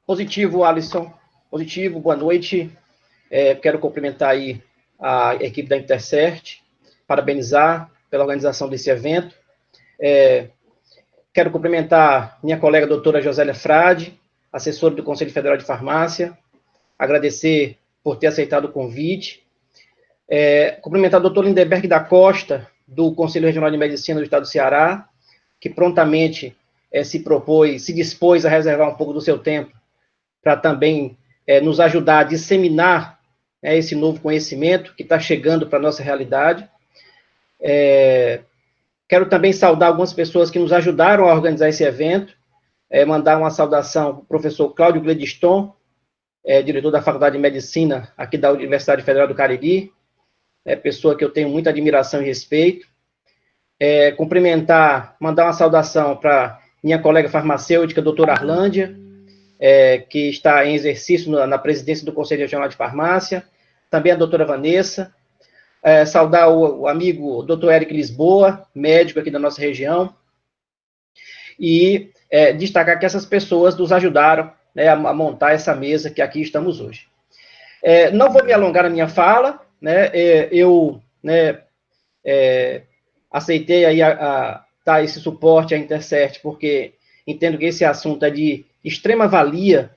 Positivo, Alisson. Positivo, boa noite. Quero cumprimentar aí a equipe da Intercert, parabenizar pela organização desse evento. Quero cumprimentar minha colega doutora Josélia Frade, assessora do Conselho Federal de Farmácia, agradecer por ter aceitado o convite. Cumprimentar o doutor Lindeberg da Costa, do Conselho Regional de Medicina do Estado do Ceará, que prontamente se dispôs a reservar um pouco do seu tempo para também nos ajudar a disseminar esse novo conhecimento que está chegando para a nossa realidade. Quero também saudar algumas pessoas que nos ajudaram a organizar esse evento, mandar uma saudação para o professor Cláudio Gledstone, diretor da Faculdade de Medicina aqui da Universidade Federal do Cariri, pessoa que eu tenho muita admiração e respeito. Mandar uma saudação para minha colega farmacêutica, doutora Arlândia, que está em exercício na presidência do Conselho Regional de Farmácia, também a doutora Vanessa, saudar o amigo doutor Eric Lisboa, médico aqui da nossa região, e destacar que essas pessoas nos ajudaram a montar essa mesa que aqui estamos hoje. Não vou me alongar na minha fala, eu aceitei aí dar esse suporte à Intercert, porque entendo que esse assunto é de extrema valia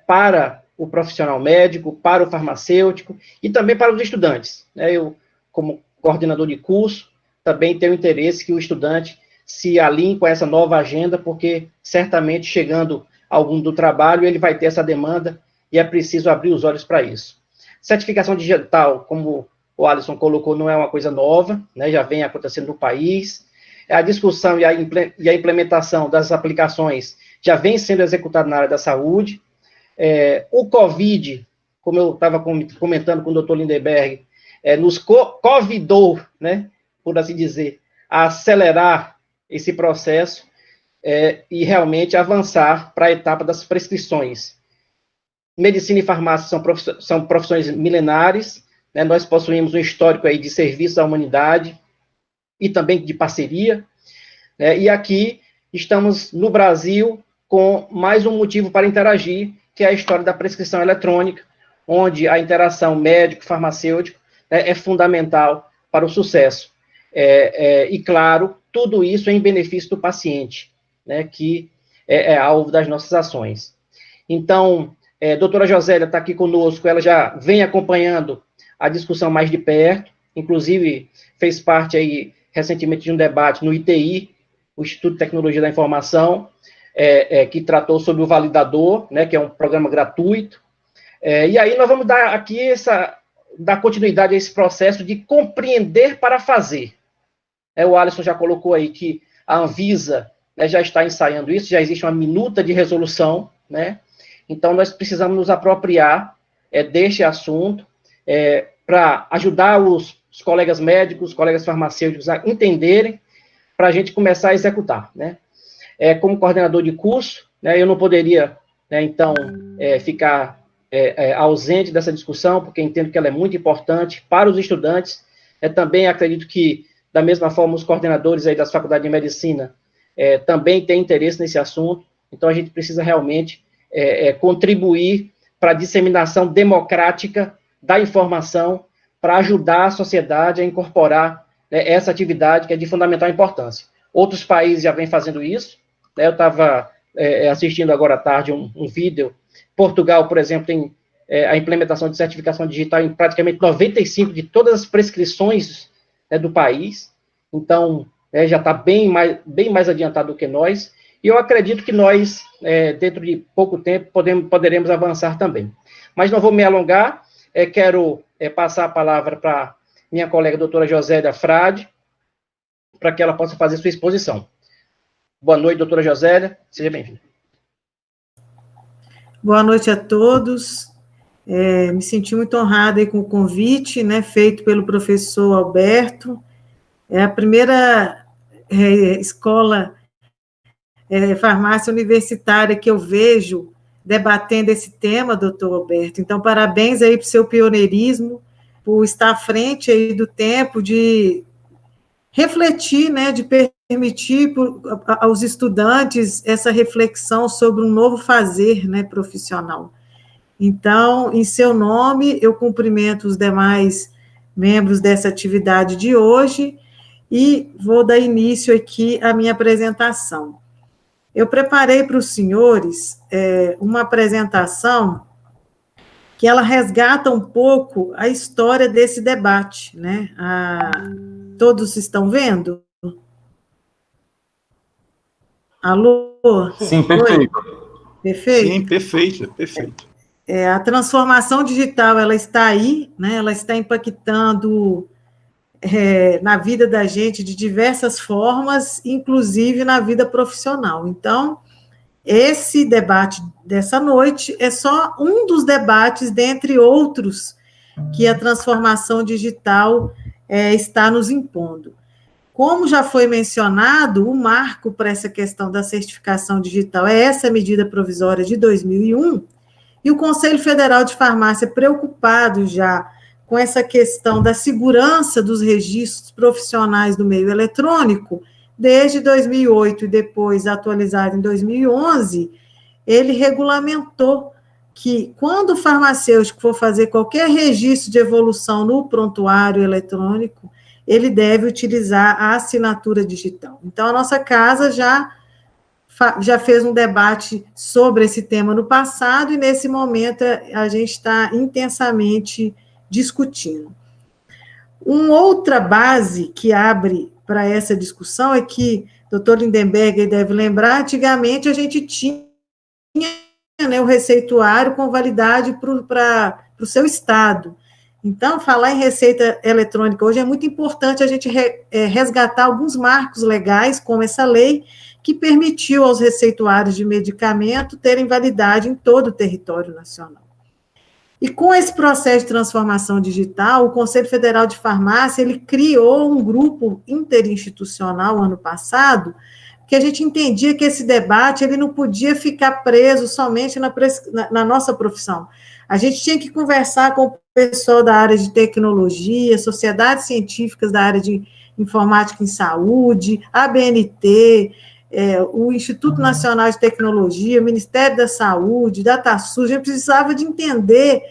para o profissional médico, para o farmacêutico e também para os estudantes. Eu, como coordenador de curso, também tenho interesse que o estudante se alinhe com essa nova agenda, porque certamente chegando ao mundo do trabalho, ele vai ter essa demanda e é preciso abrir os olhos para isso. Certificação digital, como o Alisson colocou, não é uma coisa nova, já vem acontecendo no país. A discussão e a implementação das aplicações já vem sendo executada na área da saúde. O Covid, como eu estava comentando com o doutor Lindeberg, nos convidou, por assim dizer, a acelerar esse processo e realmente avançar para a etapa das prescrições. Medicina e farmácia são profissões milenares, nós possuímos um histórico aí de serviço à humanidade e também de parceria, e aqui estamos no Brasil com mais um motivo para interagir, que é a história da prescrição eletrônica, onde a interação médico-farmacêutico é fundamental para o sucesso. E, claro, tudo isso em benefício do paciente, que é alvo das nossas ações. Então, a doutora Josélia está aqui conosco, ela já vem acompanhando a discussão mais de perto, inclusive fez parte aí, recentemente, de um debate no ITI, o Instituto de Tecnologia da Informação, que tratou sobre o validador, que é um programa gratuito. E aí nós vamos dar aqui dar continuidade a esse processo de compreender para fazer. O Alisson já colocou aí que a Anvisa já está ensaiando isso, já existe uma minuta de resolução, então nós precisamos nos apropriar deste assunto para ajudar os colegas médicos, os colegas farmacêuticos a entenderem, para a gente começar a executar, como coordenador de curso, eu não poderia, então, ficar ausente dessa discussão, porque entendo que ela é muito importante para os estudantes. Também acredito que, da mesma forma, os coordenadores aí das faculdades de medicina também têm interesse nesse assunto, então a gente precisa realmente contribuir para a disseminação democrática da informação, para ajudar a sociedade a incorporar essa atividade que é de fundamental importância. Outros países já vêm fazendo isso, eu estava assistindo agora à tarde um vídeo. Portugal, por exemplo, tem a implementação de certificação digital em praticamente 95% de todas as prescrições do país, então já está bem mais adiantado do que nós, e eu acredito que nós, dentro de pouco tempo, poderemos avançar também. Mas não vou me alongar, quero passar a palavra para minha colega doutora Josélia Frade, para que ela possa fazer sua exposição. Boa noite, doutora Josélia, seja bem-vinda. Boa noite a todos. Me senti muito honrada aí com o convite, feito pelo professor Alberto. É a primeira escola farmácia universitária que eu vejo debatendo esse tema, doutor Alberto. Então, parabéns aí para o seu pioneirismo, por estar à frente aí do tempo de refletir, de permitir aos estudantes essa reflexão sobre um novo fazer, né, profissional. Então, em seu nome, eu cumprimento os demais membros dessa atividade de hoje e vou dar início aqui à minha apresentação. Eu preparei para os senhores uma apresentação que ela resgata um pouco a história desse debate, né? Todos estão vendo? Alô? Sim, perfeito. Perfeito? Sim, perfeito, perfeito. A transformação digital, ela está aí, né? Ela está impactando na vida da gente de diversas formas, inclusive na vida profissional. Então, esse debate dessa noite é só um dos debates, dentre outros, que a transformação digital está nos impondo. Como já foi mencionado, o marco para essa questão da certificação digital é essa medida provisória de 2001, e o Conselho Federal de Farmácia, preocupado já com essa questão da segurança dos registros profissionais do meio eletrônico, desde 2008 e depois atualizado em 2011, ele regulamentou que, quando o farmacêutico for fazer qualquer registro de evolução no prontuário eletrônico, ele deve utilizar a assinatura digital. Então, a nossa casa já fez um debate sobre esse tema no passado, e nesse momento a gente está intensamente discutindo. Uma outra base que abre para essa discussão é que, doutor Lindenberger deve lembrar, antigamente a gente tinha, né, o receituário com validade para o seu estado. Então, falar em receita eletrônica hoje é muito importante a gente resgatar alguns marcos legais, como essa lei, que permitiu aos receituários de medicamento terem validade em todo o território nacional. E com esse processo de transformação digital, o Conselho Federal de Farmácia, ele criou um grupo interinstitucional ano passado, que a gente entendia que esse debate ele não podia ficar preso somente na nossa profissão. A gente tinha que conversar com o pessoal da área de tecnologia, sociedades científicas da área de informática em saúde, a ABNT, o Instituto Nacional de Tecnologia, o Ministério da Saúde, DataSUS. A gente precisava de entender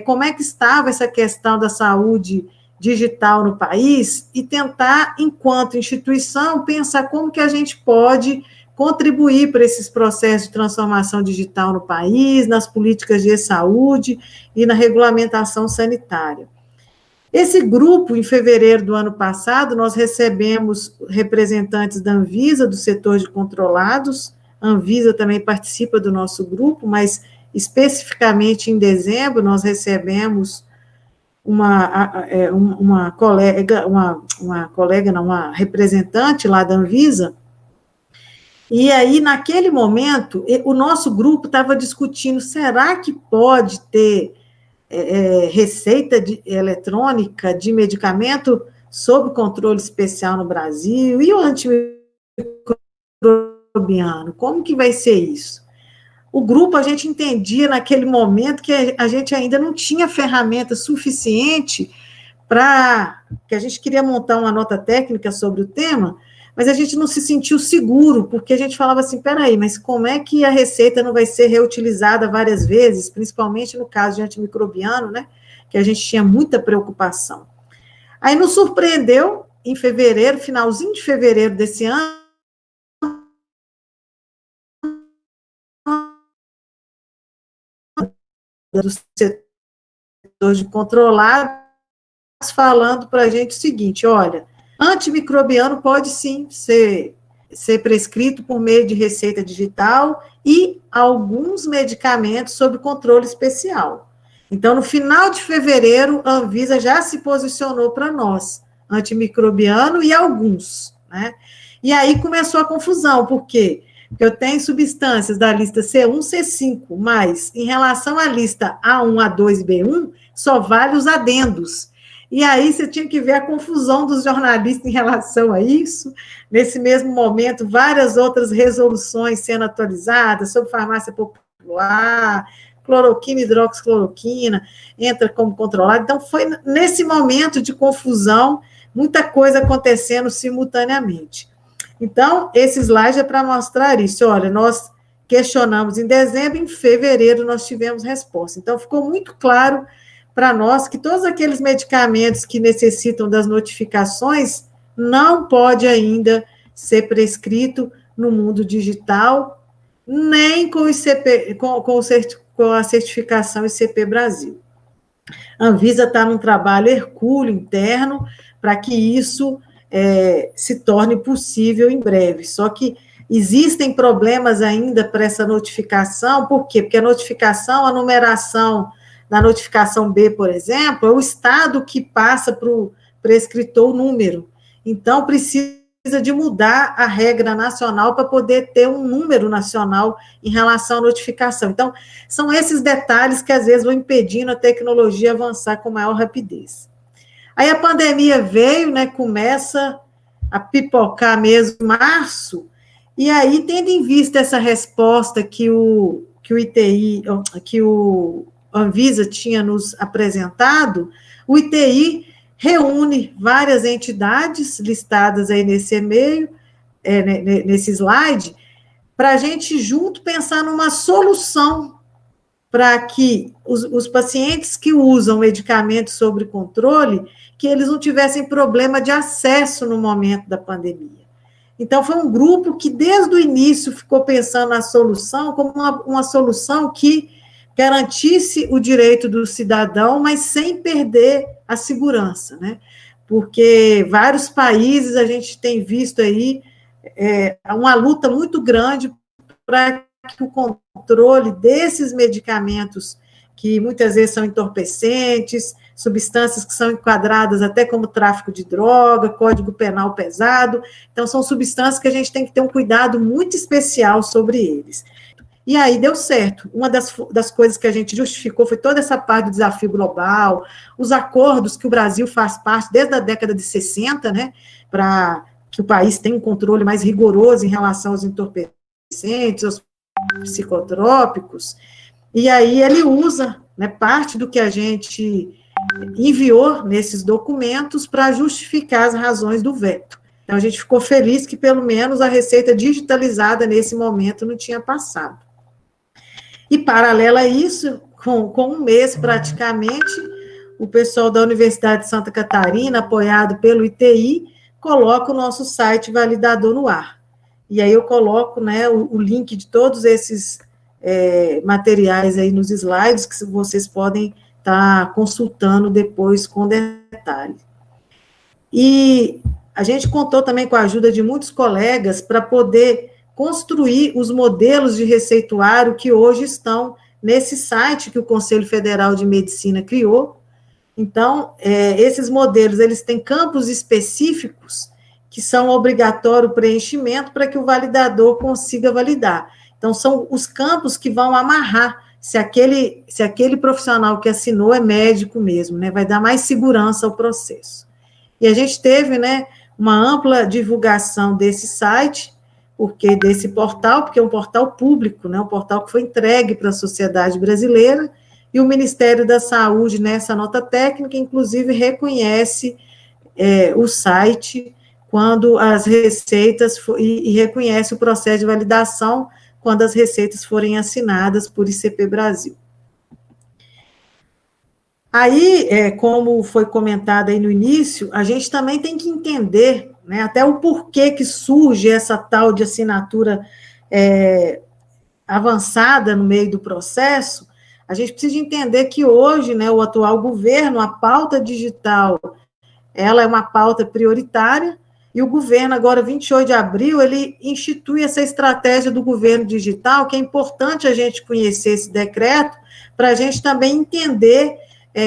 como é que estava essa questão da saúde digital no país e tentar, enquanto instituição, pensar como que a gente pode contribuir para esses processos de transformação digital no país, nas políticas de saúde e na regulamentação sanitária. Esse grupo, em fevereiro do ano passado, nós recebemos representantes da Anvisa, do setor de controlados. A Anvisa também participa do nosso grupo, mas especificamente em dezembro nós recebemos uma representante lá da Anvisa. E aí, naquele momento, o nosso grupo estava discutindo, será que pode ter receita eletrônica de medicamento sob controle especial no Brasil? E o antimicrobiano? Como que vai ser isso? O grupo, a gente entendia naquele momento que a gente ainda não tinha ferramenta suficiente que a gente queria montar uma nota técnica sobre o tema, mas a gente não se sentiu seguro, porque a gente falava assim, peraí, mas como é que a receita não vai ser reutilizada várias vezes, principalmente no caso de antimicrobiano, né, que a gente tinha muita preocupação. Aí nos surpreendeu, em fevereiro, finalzinho de fevereiro desse ano, do setor de controlados, falando para a gente o seguinte, olha, antimicrobiano pode sim ser prescrito por meio de receita digital e alguns medicamentos sob controle especial. Então, no final de fevereiro, a Anvisa já se posicionou para nós, antimicrobiano e alguns, né? E aí começou a confusão, por quê? Porque eu tenho substâncias da lista C1, C5, mas em relação à lista A1, A2 e B1, só vale os adendos. E aí você tinha que ver a confusão dos jornalistas em relação a isso. Nesse mesmo momento, várias outras resoluções sendo atualizadas sobre farmácia popular, cloroquina, hidroxicloroquina, entra como controlado. Então, foi nesse momento de confusão, muita coisa acontecendo simultaneamente. Então, esse slide é para mostrar isso. Olha, nós questionamos em dezembro, em fevereiro nós tivemos resposta. Então, ficou muito claro para nós que todos aqueles medicamentos que necessitam das notificações não pode ainda ser prescrito no mundo digital, nem com, o ICP, com a certificação ICP Brasil. A Anvisa está num trabalho hercúleo interno para que isso se torne possível em breve. Só que existem problemas ainda para essa notificação. Por quê? Porque a notificação, a numeração na notificação B, por exemplo, é o estado que passa para o prescritor o número. Então, precisa de mudar a regra nacional para poder ter um número nacional em relação à notificação. Então, são esses detalhes que, às vezes, vão impedindo a tecnologia avançar com maior rapidez. Aí a pandemia veio, né, começa a pipocar mesmo em março, e aí, tendo em vista essa resposta que o ITI, que o Anvisa tinha nos apresentado, o ITI reúne várias entidades listadas aí nesse e-mail, nesse slide, para a gente junto pensar numa solução para que os pacientes que usam medicamentos sob controle, que eles não tivessem problema de acesso no momento da pandemia. Então, foi um grupo que, desde o início, ficou pensando na solução como uma solução que garantisse o direito do cidadão, mas sem perder a segurança, né? Porque vários países a gente tem visto aí uma luta muito grande para que o controle desses medicamentos, que muitas vezes são entorpecentes, substâncias que são enquadradas até como tráfico de droga, código penal pesado, então são substâncias que a gente tem que ter um cuidado muito especial sobre eles. E aí deu certo. Uma das coisas que a gente justificou foi toda essa parte do desafio global, os acordos que o Brasil faz parte desde a década de 60, né, para que o país tenha um controle mais rigoroso em relação aos entorpecentes, aos psicotrópicos, e aí ele usa, né, parte do que a gente enviou nesses documentos para justificar as razões do veto. Então, a gente ficou feliz que, pelo menos, a receita digitalizada, nesse momento, não tinha passado. E, paralelo a isso, com um mês, praticamente, o pessoal da Universidade de Santa Catarina, apoiado pelo ITI, coloca o nosso site validador no ar. E aí eu coloco, né, o link de todos esses materiais aí nos slides, que vocês podem estar consultando depois com detalhe. E a gente contou também com a ajuda de muitos colegas para poder construir os modelos de receituário que hoje estão nesse site que o Conselho Federal de Medicina criou. Então, esses modelos, eles têm campos específicos que são obrigatório preenchimento para que o validador consiga validar. Então, são os campos que vão amarrar se aquele profissional que assinou é médico mesmo, né? Vai dar mais segurança ao processo. E a gente teve, né, uma ampla divulgação desse site, desse portal, porque é um portal público, né, um portal que foi entregue para a sociedade brasileira, e o Ministério da Saúde, nessa nota técnica, inclusive, reconhece o site quando as receitas, e reconhece o processo de validação quando as receitas forem assinadas por ICP Brasil. Aí, como foi comentado aí no início, a gente também tem que entender, né, até o porquê que surge essa tal de assinatura avançada no meio do processo. A gente precisa entender que hoje, né, o atual governo, a pauta digital, ela é uma pauta prioritária, e o governo, agora, 28 de abril, ele institui essa estratégia do governo digital, que é importante a gente conhecer esse decreto, para a gente também entender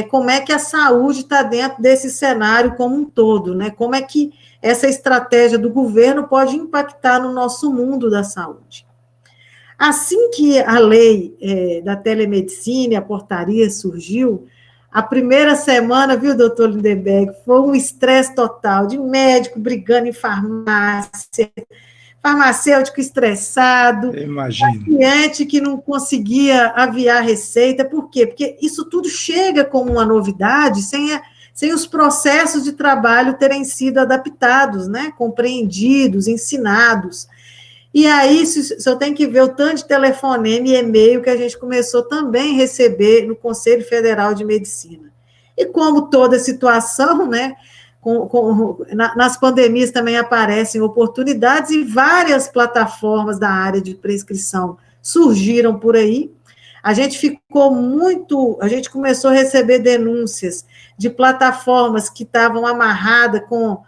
como é que a saúde está dentro desse cenário como um todo, né? Como é que essa estratégia do governo pode impactar no nosso mundo da saúde. Assim que a lei da telemedicina, a portaria surgiu, a primeira semana, viu, doutor Lindenberg, foi um estresse total, de médico brigando em farmácia, farmacêutico estressado, paciente que não conseguia aviar a receita. Por quê? Porque isso tudo chega como uma novidade, sem os processos de trabalho terem sido adaptados, né, compreendidos, ensinados. E aí, se eu tenho que ver o tanto de telefonema e e-mail que a gente começou também a receber no Conselho Federal de Medicina. E como toda situação, né, nas pandemias também aparecem oportunidades e várias plataformas da área de prescrição surgiram por aí. A gente começou a receber denúncias de plataformas que estavam amarradas com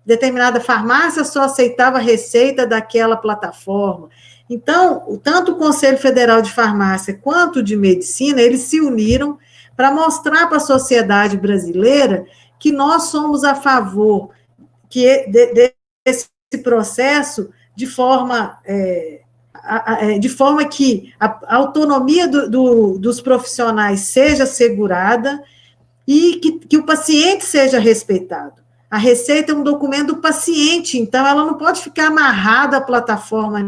determinada farmácia, só aceitava a receita daquela plataforma. Então, tanto o Conselho Federal de Farmácia quanto o de Medicina, eles se uniram para mostrar para a sociedade brasileira que nós somos a favor desse processo de forma que a autonomia dos profissionais seja assegurada e que o paciente seja respeitado. A receita é um documento do paciente, então ela não pode ficar amarrada à plataforma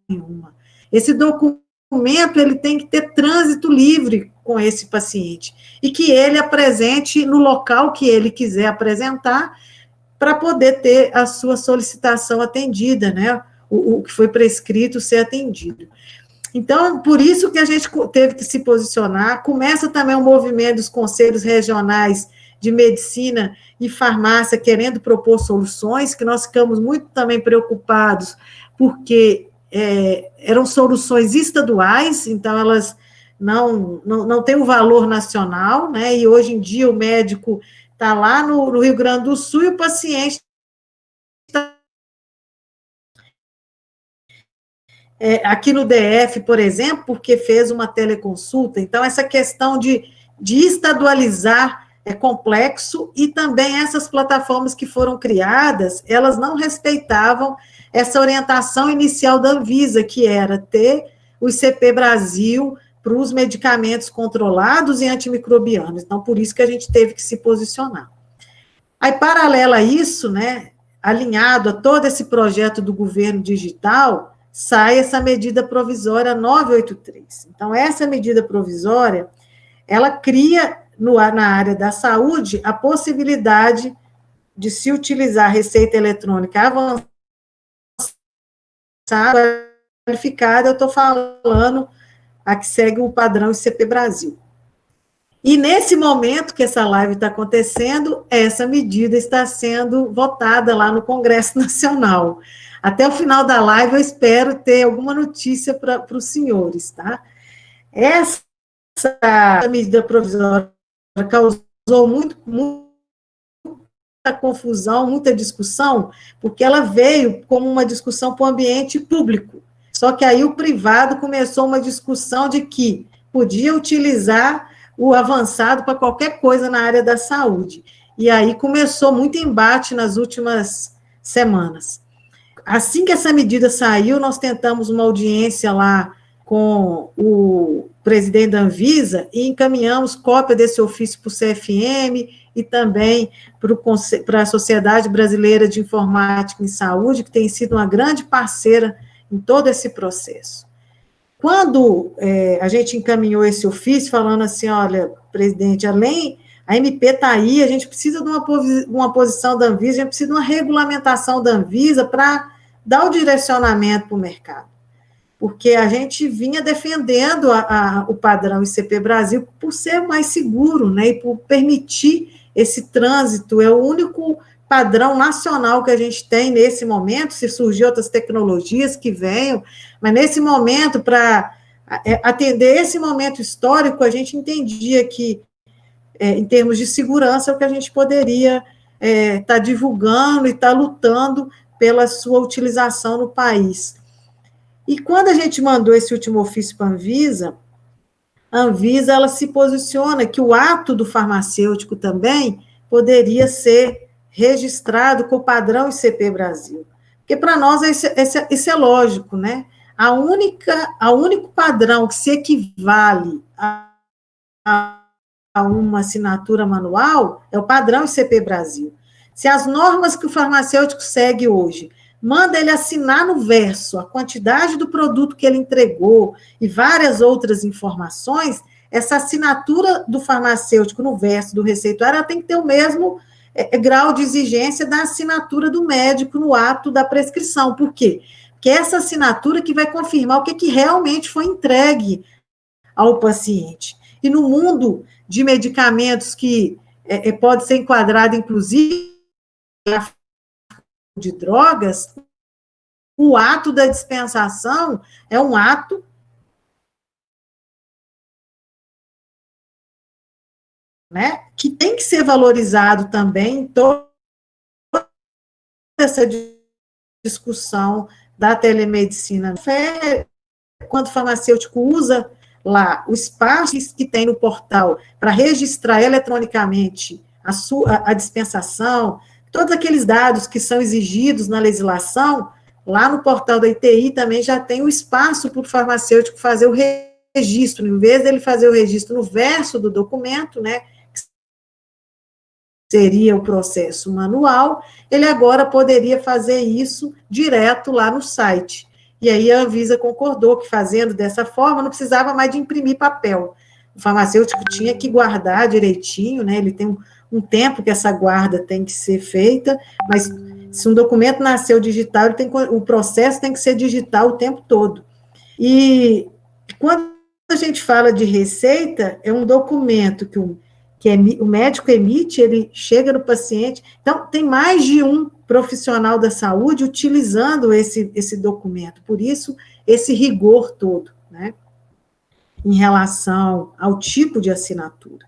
nenhuma. Esse documento ele tem que ter trânsito livre com esse paciente e que ele apresente no local que ele quiser apresentar para poder ter a sua solicitação atendida, né? O que foi prescrito ser atendido. Então, por isso que a gente teve que se posicionar. Começa também o movimento dos conselhos regionais de medicina e farmácia querendo propor soluções, que nós ficamos muito também preocupados, porque eram soluções estaduais, então elas não têm o valor nacional, né? E hoje em dia o médico está lá no Rio Grande do Sul e o paciente está aqui no DF, por exemplo, porque fez uma teleconsulta. Então, essa questão de estadualizar é complexo, e também essas plataformas que foram criadas, elas não respeitavam essa orientação inicial da Anvisa, que era ter o ICP Brasil para os medicamentos controlados e antimicrobianos. Então, por isso que a gente teve que se posicionar. Aí, paralelo a isso, né, alinhado a todo esse projeto do governo digital, sai essa medida provisória 983. Então, essa medida provisória, ela cria na área da saúde a possibilidade de se utilizar a receita eletrônica avançada, qualificada, eu estou falando a que segue o padrão ICP Brasil. E nesse momento que essa live está acontecendo, essa medida está sendo votada lá no Congresso Nacional. Até o final da live eu espero ter alguma notícia para os senhores, tá? Essa medida provisória causou muita confusão, muita discussão, porque ela veio como uma discussão para o ambiente público. Só que aí o privado começou uma discussão de que podia utilizar o avançado para qualquer coisa na área da saúde. E aí começou muito embate nas últimas semanas. Assim que essa medida saiu, nós tentamos uma audiência lá com o presidente da Anvisa e encaminhamos cópia desse ofício para o CFM e também para a Sociedade Brasileira de Informática em Saúde, que tem sido uma grande parceira em todo esse processo. Quando a gente encaminhou esse ofício, falando assim, olha, presidente, além, a MP está aí, a gente precisa de uma posição da Anvisa, a gente precisa de uma regulamentação da Anvisa para dar o direcionamento para o mercado. Porque a gente vinha defendendo o padrão ICP Brasil por ser mais seguro, né, e por permitir esse trânsito, é o único padrão nacional que a gente tem nesse momento, se surgir outras tecnologias que venham, mas nesse momento, para atender esse momento histórico, a gente entendia que, em termos de segurança, é o que a gente poderia estar divulgando e estar lutando pela sua utilização no país. E quando a gente mandou esse último ofício para a Anvisa ela se posiciona que o ato do farmacêutico também poderia ser registrado com o padrão ICP Brasil. Porque para nós isso é lógico, né? O único padrão que se equivale a uma assinatura manual é o padrão ICP Brasil. Se as normas que o farmacêutico segue hoje manda ele assinar no verso a quantidade do produto que ele entregou e várias outras informações, essa assinatura do farmacêutico no verso do receituário, ela tem que ter o mesmo grau de exigência da assinatura do médico no ato da prescrição. Por quê? Porque é essa assinatura que vai confirmar o que realmente foi entregue ao paciente. E no mundo de medicamentos que pode ser enquadrado, inclusive, de drogas, o ato da dispensação é um ato que tem que ser valorizado também em toda essa discussão da telemedicina. Quando o farmacêutico usa lá o espaço que tem no portal para registrar eletronicamente a dispensação, todos aqueles dados que são exigidos na legislação, lá no portal da ITI também já tem o espaço para o farmacêutico fazer o registro. Em vez dele fazer o registro no verso do documento, que seria o processo manual, ele agora poderia fazer isso direto lá no site. E aí a Anvisa concordou que, fazendo dessa forma, não precisava mais de imprimir papel. O farmacêutico tinha que guardar direitinho, ele tem um tempo que essa guarda tem que ser feita, mas se um documento nasceu digital, o processo tem que ser digital o tempo todo. E quando a gente fala de receita, é um documento que o médico emite, ele chega no paciente. Então, tem mais de um profissional da saúde utilizando esse documento. Por isso, esse rigor todo, em relação ao tipo de assinatura.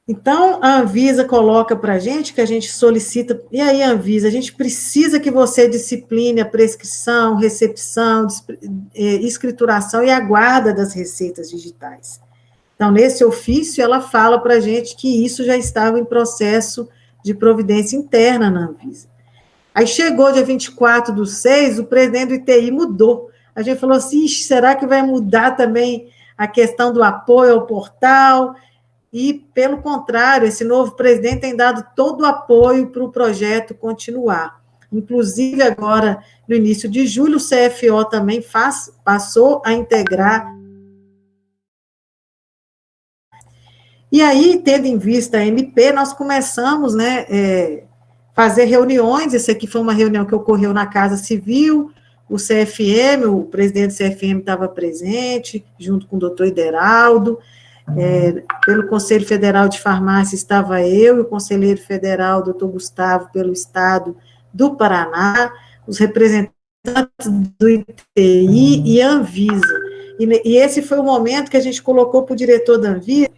Então, a Anvisa coloca para a gente, que a gente solicita, e aí, Anvisa, a gente precisa que você discipline a prescrição, recepção, escrituração e a guarda das receitas digitais. Então, nesse ofício, ela fala para a gente que isso já estava em processo de providência interna na Anvisa. Aí chegou dia 24/6, o presidente do ITI mudou. A gente falou assim, será que vai mudar também a questão do apoio ao portal? E, pelo contrário, esse novo presidente tem dado todo o apoio para o projeto continuar. Inclusive, agora, no início de julho, o CFO também passou a integrar. E aí, tendo em vista a MP, nós começamos, fazer reuniões. Essa aqui foi uma reunião que ocorreu na Casa Civil, o CFM, o presidente do CFM estava presente, junto com o doutor Ideraldo. Pelo Conselho Federal de Farmácia estava eu e o conselheiro federal, doutor Gustavo, pelo Estado do Paraná, os representantes do ITI e a Anvisa. E esse foi o momento que a gente colocou para o diretor da Anvisa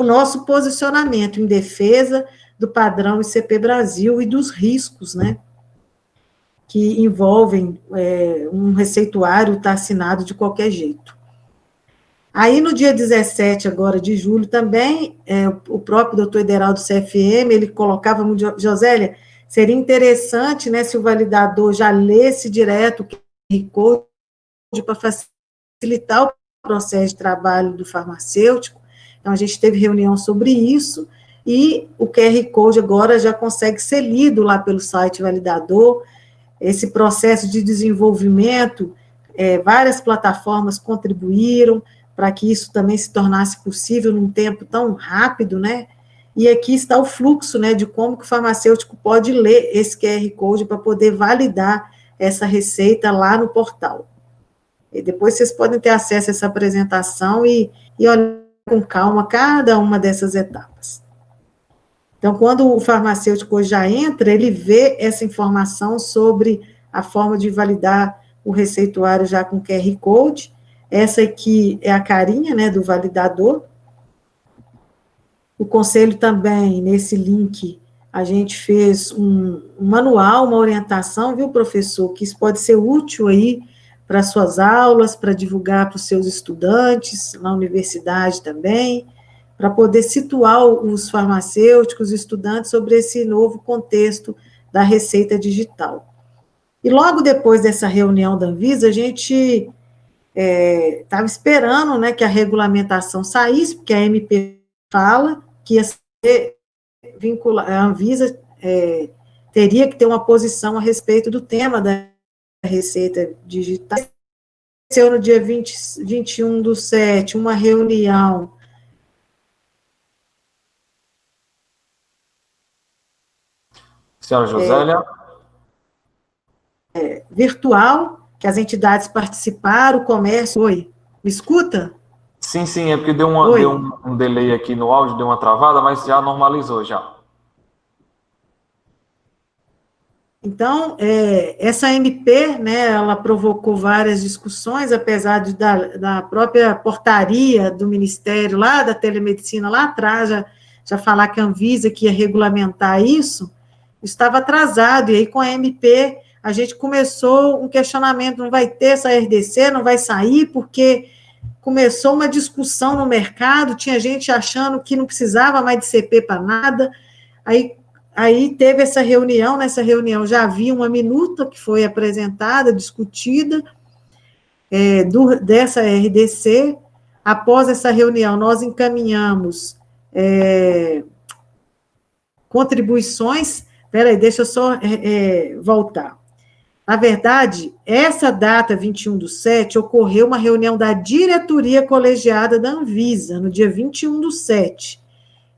o nosso posicionamento em defesa do padrão ICP Brasil e dos riscos, que envolvem um receituário estar assinado de qualquer jeito. Aí, no dia 17 agora de julho, também, o próprio doutor Ideraldo do CFM, ele colocava, Josélia, seria interessante, se o validador já lesse direto o QR Code para facilitar o processo de trabalho do farmacêutico. Então, a gente teve reunião sobre isso, e o QR Code agora já consegue ser lido lá pelo site validador. Esse processo de desenvolvimento, várias plataformas contribuíram para que isso também se tornasse possível num tempo tão rápido, E aqui está o fluxo, de como que o farmacêutico pode ler esse QR Code para poder validar essa receita lá no portal. E depois vocês podem ter acesso a essa apresentação e olhar com calma cada uma dessas etapas. Então, quando o farmacêutico já entra, ele vê essa informação sobre a forma de validar o receituário já com QR Code. Essa aqui é a carinha, do validador. O conselho também, nesse link, a gente fez um manual, uma orientação, viu, professor, que isso pode ser útil aí para suas aulas, para divulgar para os seus estudantes, na universidade também, para poder situar os farmacêuticos, os estudantes, sobre esse novo contexto da receita digital. E logo depois dessa reunião da Anvisa, a gente estava esperando, que a regulamentação saísse, porque a MP fala que ia ser vinculada, a Anvisa teria que ter uma posição a respeito do tema da receita digital. no dia 21/7, uma reunião Senhora Josélia? virtual, que as entidades participaram, o comércio... Oi, me escuta? Sim, é porque deu Oi. um delay aqui no áudio, deu uma travada, mas já normalizou já. Então, essa MP, né, ela provocou várias discussões, apesar da própria portaria do Ministério, lá da telemedicina, lá atrás, já falar que a Anvisa que ia regulamentar isso, estava atrasado, e aí com a MP a gente começou um questionamento, não vai ter essa RDC, não vai sair, porque começou uma discussão no mercado, tinha gente achando que não precisava mais de CP para nada, Aí teve essa reunião, nessa reunião já havia uma minuta que foi apresentada, discutida, dessa RDC. Após essa reunião, nós encaminhamos contribuições. Peraí, deixa eu só voltar. Na verdade, essa data, 21/7, ocorreu uma reunião da diretoria colegiada da Anvisa, no dia 21/7.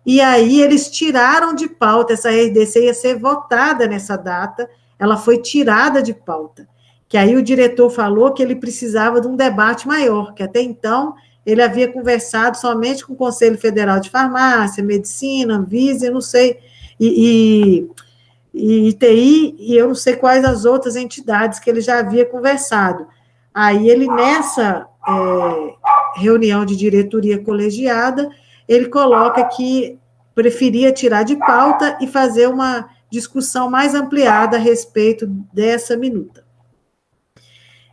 E aí eles tiraram de pauta, essa RDC ia ser votada nessa data, ela foi tirada de pauta, que aí o diretor falou que ele precisava de um debate maior, que até então ele havia conversado somente com o Conselho Federal de Farmácia, Medicina, Anvisa, não sei, e ITI, e eu não sei quais as outras entidades que ele já havia conversado. Aí ele, nessa reunião de diretoria colegiada, ele coloca que preferia tirar de pauta e fazer uma discussão mais ampliada a respeito dessa minuta.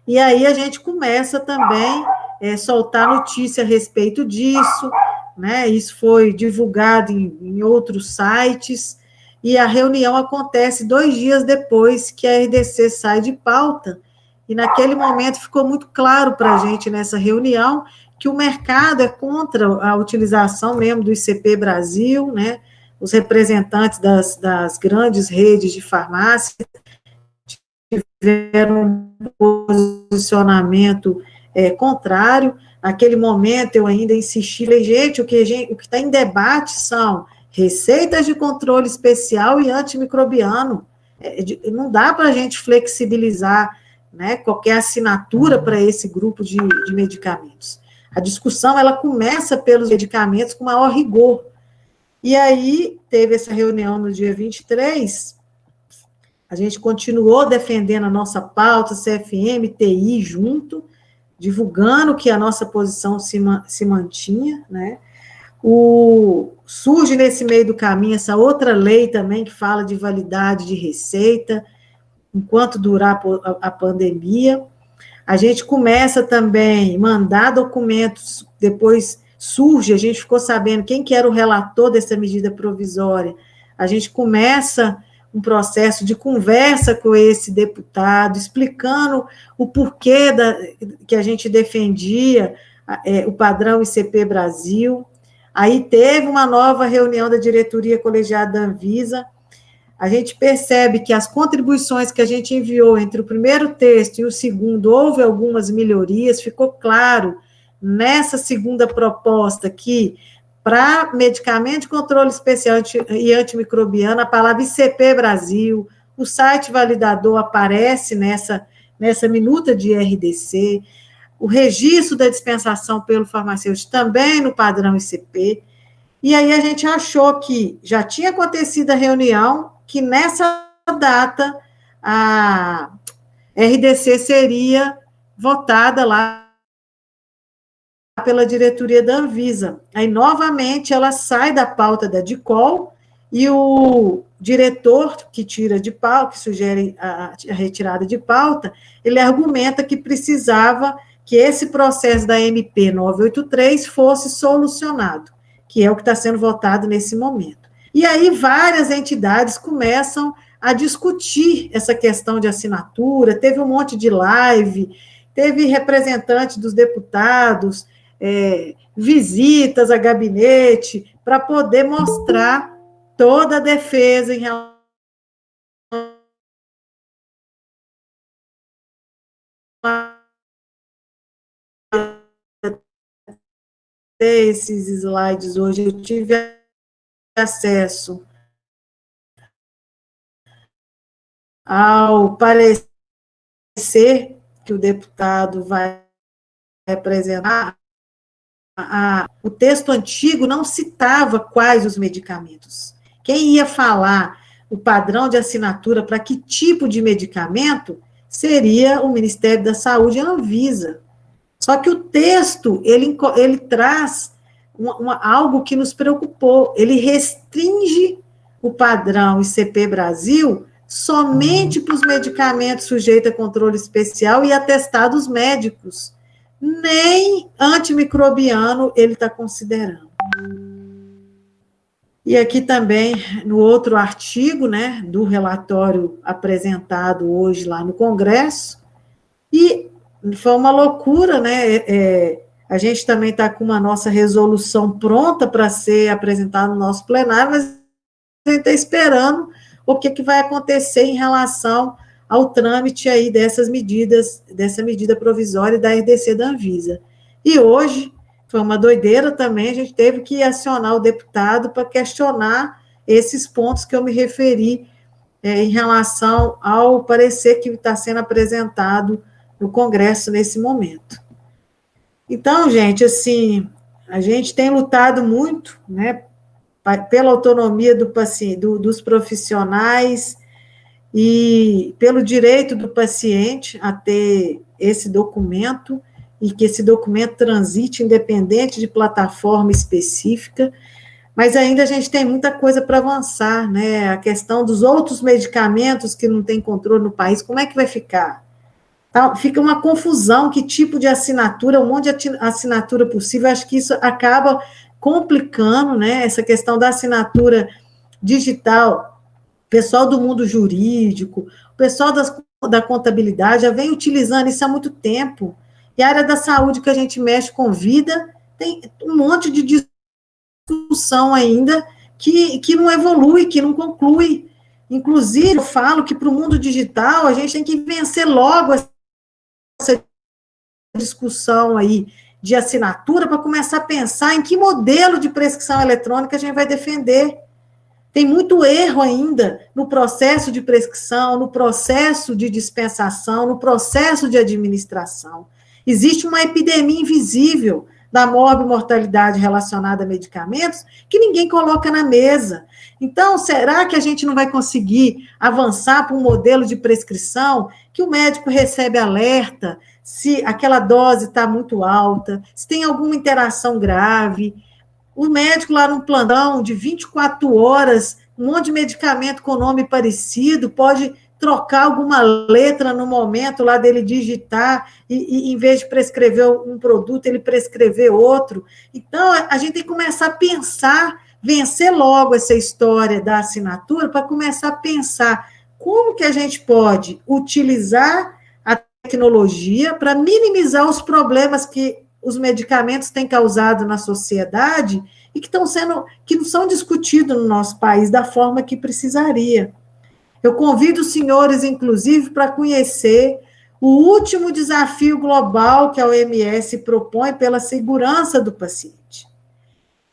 E aí a gente começa também a soltar notícia a respeito disso, né? Isso foi divulgado em outros sites, e a reunião acontece 2 dias depois que a RDC sai de pauta, e naquele momento ficou muito claro para a gente nessa reunião que o mercado é contra a utilização mesmo do ICP Brasil, né? Os representantes das grandes redes de farmácia tiveram um posicionamento contrário. Naquele momento, eu ainda insisti, falei, gente, o que está em debate são receitas de controle especial e antimicrobiano. Não dá para a gente flexibilizar, né, qualquer assinatura para esse grupo de medicamentos. A discussão, ela começa pelos medicamentos com maior rigor. E aí, teve essa reunião no dia 23, a gente continuou defendendo a nossa pauta, CFM, TI junto, divulgando que a nossa posição se mantinha, né? Surge nesse meio do caminho essa outra lei também que fala de validade de receita, enquanto durar a pandemia. A gente começa também a mandar documentos, depois surge, a gente ficou sabendo quem que era o relator dessa medida provisória, a gente começa um processo de conversa com esse deputado, explicando o porquê que a gente defendia o padrão ICP Brasil. Aí teve uma nova reunião da diretoria colegiada da Anvisa. A gente percebe que as contribuições que a gente enviou entre o primeiro texto e o segundo, houve algumas melhorias, ficou claro nessa segunda proposta que, para medicamento de controle especial e antimicrobiano, a palavra ICP Brasil, o site validador aparece nessa minuta de RDC, o registro da dispensação pelo farmacêutico também no padrão ICP, e aí a gente achou que já tinha acontecido a reunião, que nessa data a RDC seria votada lá pela diretoria da Anvisa. Aí, novamente, ela sai da pauta da DICOL e o diretor que tira de pauta, que sugere a retirada de pauta, ele argumenta que precisava que esse processo da MP 983 fosse solucionado, que é o que está sendo votado nesse momento. E aí várias entidades começam a discutir essa questão de assinatura, teve um monte de live, teve representantes dos deputados, visitas a gabinete, para poder mostrar toda a defesa em relação esses slides hoje, eu tive acesso ao parecer que o deputado vai apresentar. O texto antigo não citava quais os medicamentos. Quem ia falar o padrão de assinatura para que tipo de medicamento seria o Ministério da Saúde e a Anvisa. Só que o texto, ele traz algo que nos preocupou. Ele restringe o padrão ICP Brasil somente para os medicamentos sujeitos a controle especial e atestados médicos. Nem antimicrobiano ele está considerando. E aqui também, no outro artigo, né, do relatório apresentado hoje lá no Congresso, e foi uma loucura, né, a gente também está com uma nossa resolução pronta para ser apresentada no nosso plenário, mas a gente está esperando o que vai acontecer em relação ao trâmite aí dessas medidas, dessa medida provisória da RDC da Anvisa. E hoje, foi uma doideira também, a gente teve que acionar o deputado para questionar esses pontos que eu me referi em relação ao parecer que está sendo apresentado no Congresso nesse momento. Então, gente, assim, a gente tem lutado muito, né, pela autonomia dos profissionais e pelo direito do paciente a ter esse documento, e que esse documento transite independente de plataforma específica, mas ainda a gente tem muita coisa para avançar, né? A questão dos outros medicamentos que não tem controle no país, como é que vai ficar? Tá, fica uma confusão, que tipo de assinatura, um monte de assinatura possível, acho que isso acaba complicando, né? Essa questão da assinatura digital, o pessoal do mundo jurídico, o pessoal da contabilidade já vem utilizando isso há muito tempo. E a área da saúde que a gente mexe com vida, tem um monte de discussão ainda que não evolui, que não conclui. Inclusive, eu falo que para o mundo digital, a gente tem que vencer logo essa discussão aí de assinatura para começar a pensar em que modelo de prescrição eletrônica a gente vai defender. Tem muito erro ainda no processo de prescrição, no processo de dispensação, no processo de administração. Existe uma epidemia invisível da morbimortalidade relacionada a medicamentos que ninguém coloca na mesa. Então, será que a gente não vai conseguir avançar para um modelo de prescrição que o médico recebe alerta se aquela dose está muito alta, se tem alguma interação grave? O médico lá num plantão de 24 horas, um monte de medicamento com nome parecido, pode trocar alguma letra no momento lá dele digitar e em vez de prescrever um produto, ele prescrever outro. Então, a gente tem que começar a pensar, vencer logo essa história da assinatura para começar a pensar como que a gente pode utilizar a tecnologia para minimizar os problemas que os medicamentos têm causado na sociedade e que não são discutidos no nosso país da forma que precisaria. Eu convido os senhores, inclusive, para conhecer o último desafio global que a OMS propõe pela segurança do paciente.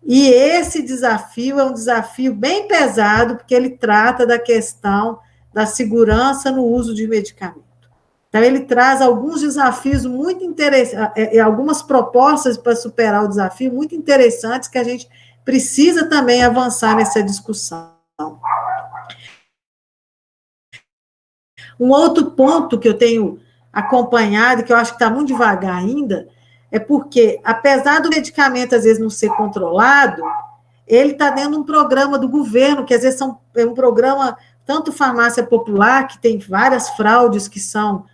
E esse desafio é um desafio bem pesado, porque ele trata da questão da segurança no uso de medicamento. Então, ele traz alguns desafios muito interessantes, algumas propostas para superar o desafio muito interessantes que a gente precisa também avançar nessa discussão. Um outro ponto que eu tenho acompanhado, que eu acho que está muito devagar ainda, é porque, apesar do medicamento, às vezes, não ser controlado, ele está dentro de um programa do governo, que às vezes é um programa, tanto farmácia popular, que tem várias fraudes que são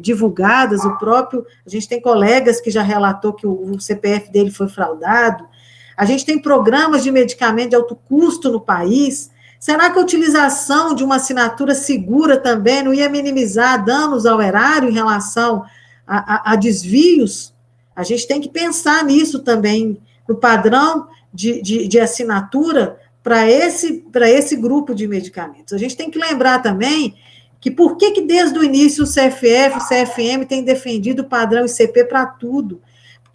divulgadas, a gente tem colegas que já relatou que o CPF dele foi fraudado, a gente tem programas de medicamento de alto custo no país. Será que a utilização de uma assinatura segura também não ia minimizar danos ao erário em relação a desvios? A gente tem que pensar nisso também, no padrão de assinatura para esse grupo de medicamentos. A gente tem que lembrar também que por que desde o início o CFF, o CFM tem defendido o padrão ICP para tudo?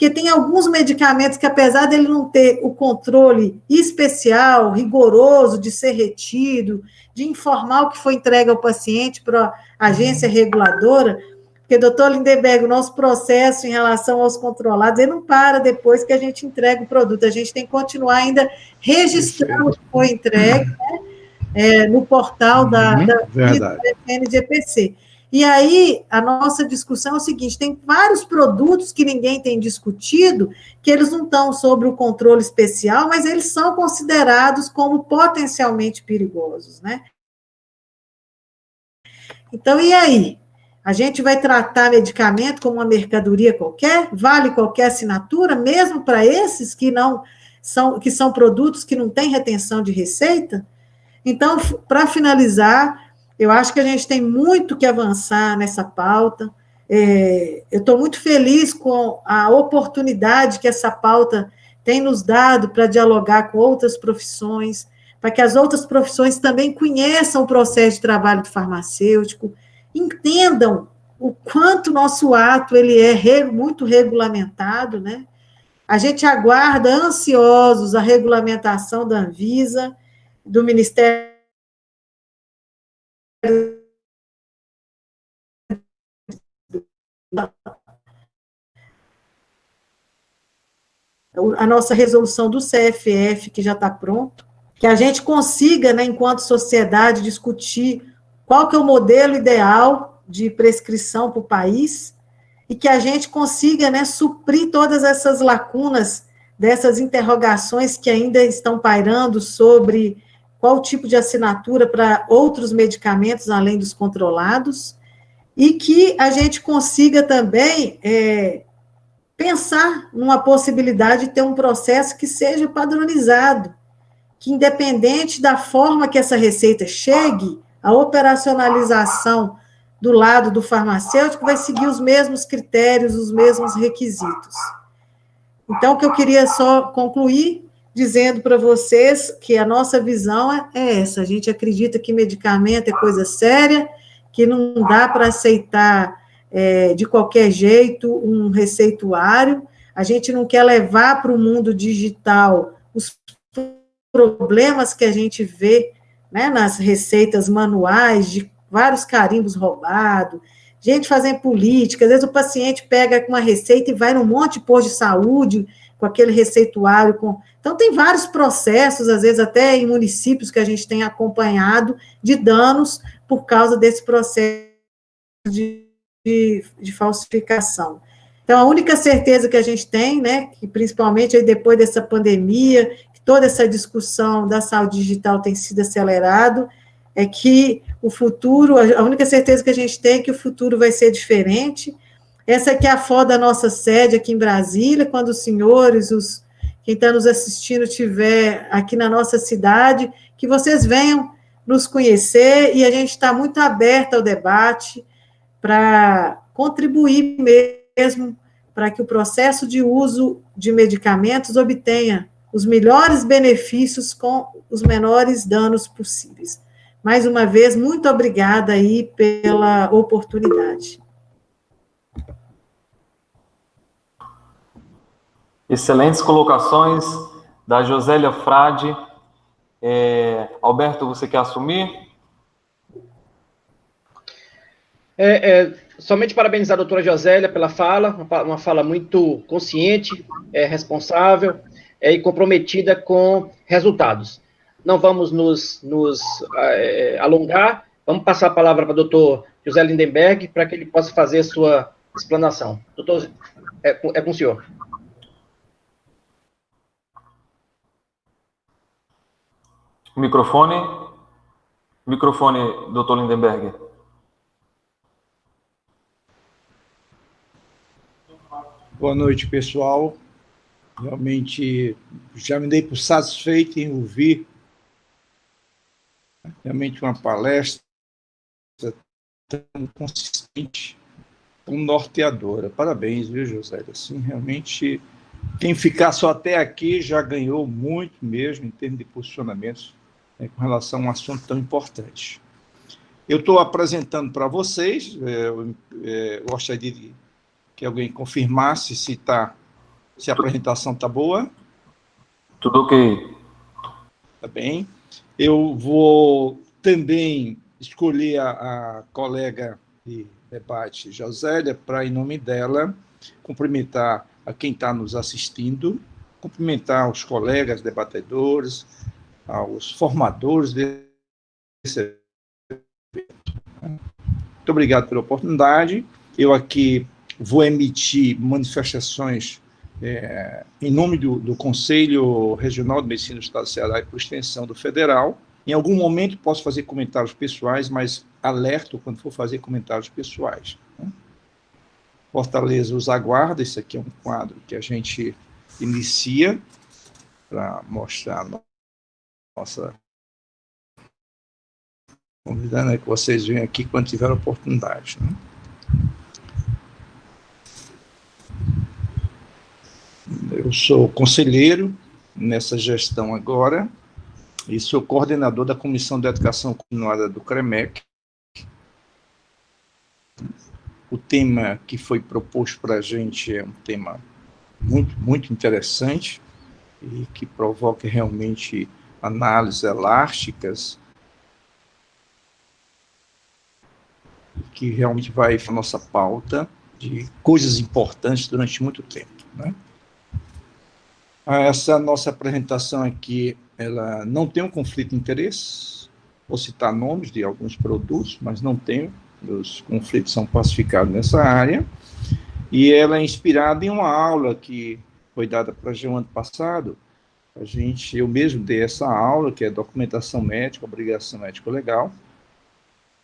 porque tem alguns medicamentos que, apesar dele não ter o controle especial, rigoroso, de ser retido, de informar o que foi entregue ao paciente para a agência reguladora, porque, doutor Lindenberg, o nosso processo em relação aos controlados, ele não para depois que a gente entrega o produto, a gente tem que continuar ainda registrando o que foi entregue, né, no portal da NGPC. E aí, a nossa discussão é o seguinte, tem vários produtos que ninguém tem discutido, que eles não estão sob o controle especial, mas eles são considerados como potencialmente perigosos, né? Então, e aí? A gente vai tratar medicamento como uma mercadoria qualquer? Vale qualquer assinatura, mesmo para esses que são produtos que não têm retenção de receita? Então, para finalizar, eu acho que a gente tem muito que avançar nessa pauta. Eu estou muito feliz com a oportunidade que essa pauta tem nos dado para dialogar com outras profissões, para que as outras profissões também conheçam o processo de trabalho do farmacêutico, entendam o quanto nosso ato ele é muito regulamentado, né? A gente aguarda ansiosos a regulamentação da Anvisa, do Ministério a nossa resolução do CFF, que já está pronto, que a gente consiga, né, enquanto sociedade, discutir qual que é o modelo ideal de prescrição para o país, e que a gente consiga, né, suprir todas essas lacunas, dessas interrogações que ainda estão pairando sobre qual tipo de assinatura para outros medicamentos, além dos controlados, e que a gente consiga também pensar numa possibilidade de ter um processo que seja padronizado, que independente da forma que essa receita chegue, a operacionalização do lado do farmacêutico vai seguir os mesmos critérios, os mesmos requisitos. Então, o que eu queria só concluir dizendo para vocês que a nossa visão é essa, a gente acredita que medicamento é coisa séria, que não dá para aceitar de qualquer jeito um receituário, a gente não quer levar para o mundo digital os problemas que a gente vê, né, nas receitas manuais, de vários carimbos roubados, gente fazendo política, às vezes o paciente pega uma receita e vai num monte de posto de saúde com aquele receituário. Então, tem vários processos, às vezes até em municípios que a gente tem acompanhado, de danos por causa desse processo de falsificação. Então, a única certeza que a gente tem, né, que principalmente aí depois dessa pandemia, que toda essa discussão da saúde digital tem sido acelerado, é que o futuro, a única certeza que a gente tem é que o futuro vai ser diferente. Essa aqui é a foto da nossa sede aqui em Brasília, quando os senhores, quem está nos assistindo estiver aqui na nossa cidade, que vocês venham nos conhecer, e a gente está muito aberto ao debate para contribuir mesmo para que o processo de uso de medicamentos obtenha os melhores benefícios com os menores danos possíveis. Mais uma vez, muito obrigada aí pela oportunidade. Excelentes colocações da Josélia Frade. Alberto, você quer assumir? Somente parabenizar a doutora Josélia pela fala, uma fala muito consciente, responsável e comprometida com resultados. Não vamos nos alongar, vamos passar a palavra para o doutor José Lindenberg, para que ele possa fazer sua explanação. Doutor, é com o senhor. Microfone, doutor Lindenberg. Boa noite, pessoal. Realmente, já me dei por satisfeito em ouvir realmente uma palestra tão consistente, tão norteadora. Parabéns, viu, José? Assim, realmente, quem ficar só até aqui já ganhou muito mesmo em termos de posicionamentos, né, com relação a um assunto tão importante. Eu estou apresentando para vocês, gostaria de que alguém confirmasse se está Se a apresentação está boa? Tudo ok. Tá bem. Eu vou também escolher a colega de debate, Josélia, para, em nome dela, cumprimentar a quem está nos assistindo, cumprimentar os colegas debatedores, aos formadores desse evento. Muito obrigado pela oportunidade. Eu aqui vou emitir manifestações em nome do Conselho Regional de Medicina do Estado do Ceará e por extensão do Federal. Em algum momento posso fazer comentários pessoais, mas alerto quando for fazer comentários pessoais. Fortaleza os aguarda. Esse aqui é um quadro que a gente inicia para mostrar a nossa... Convidando que vocês venham aqui quando tiver oportunidade. Eu sou conselheiro nessa gestão agora e sou coordenador da Comissão de Educação Continuada do CREMEC. O tema que foi proposto para a gente é um tema muito, muito interessante e que provoca realmente análises elásticas, que realmente vai para a nossa pauta de coisas importantes durante muito tempo, né? Essa nossa apresentação aqui, ela não tem um conflito de interesse. Vou citar nomes de alguns produtos, mas não tem. Os conflitos são pacificados nessa área. E ela é inspirada em uma aula que foi dada para a gente no ano passado. Eu mesmo dei essa aula, que é Documentação Médica, Obrigação Ético-Legal.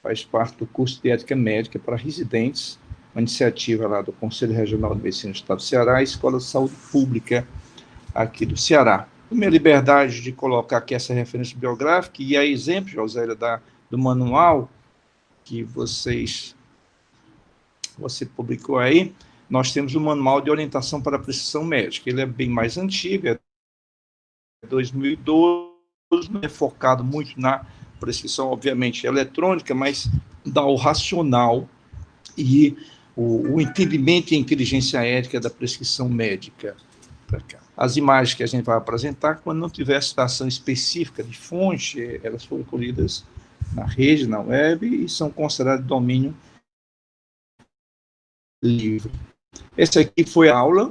Faz parte do curso de Ética Médica para residentes, uma iniciativa lá do Conselho Regional de Medicina do Estado do Ceará e Escola de Saúde Pública aqui do Ceará. Tomei a liberdade de colocar aqui essa referência biográfica e a exemplo, Josélia, do manual que você publicou aí. Nós temos o Manual de Orientação para a Prescrição Médica. Ele é bem mais antigo, é 2012, é focado muito na prescrição, obviamente, eletrônica, mas dá o racional e o entendimento e a inteligência ética da prescrição médica para cá. As imagens que a gente vai apresentar, quando não tiver citação específica de fonte, elas foram colhidas na rede, na web, e são consideradas de domínio livre. Essa aqui foi a aula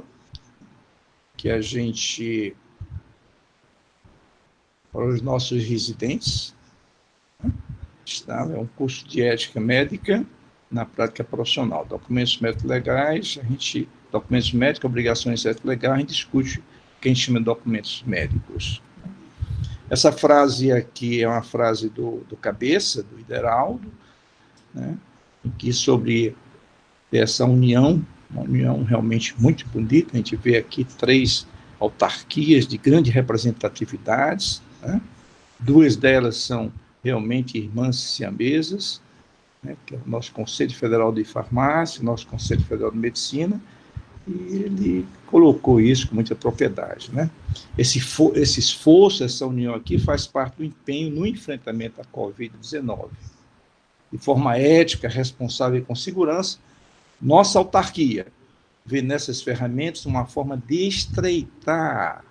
que a gente, para os nossos residentes, é um curso de ética médica na prática profissional. Documentos médicos legais, documentos médicos, obrigações ético-legais, a gente discute o que a gente chama de documentos médicos. Essa frase aqui é uma frase do Cabeça, do Ideraldo, né, que sobre essa união, uma união realmente muito bonita. A gente vê aqui 3 autarquias de grande representatividade, né, 2 delas são realmente irmãs siamesas, né, que é o nosso Conselho Federal de Farmácia, o nosso Conselho Federal de Medicina, e ele colocou isso com muita propriedade, né? Esse esforço, essa união aqui, faz parte do empenho no enfrentamento à Covid-19. De forma ética, responsável e com segurança, nossa autarquia vê nessas ferramentas uma forma de estreitar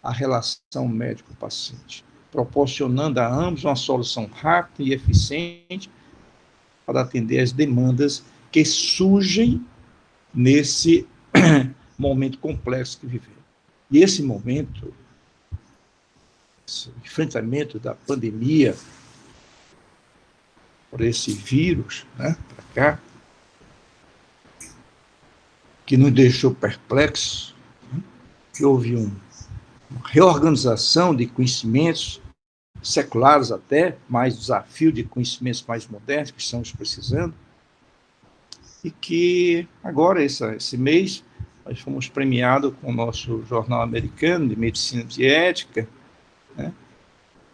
a relação médico-paciente, proporcionando a ambos uma solução rápida e eficiente para atender as demandas que surgem nesse momento complexo que vivemos. E esse momento, esse enfrentamento da pandemia por esse vírus, né, para cá, que nos deixou perplexos, né, que houve uma reorganização de conhecimentos seculares até, mais desafio de conhecimentos mais modernos que estamos precisando, e que agora, esse mês, nós fomos premiados com o nosso jornal americano de Medicina e Ética, né,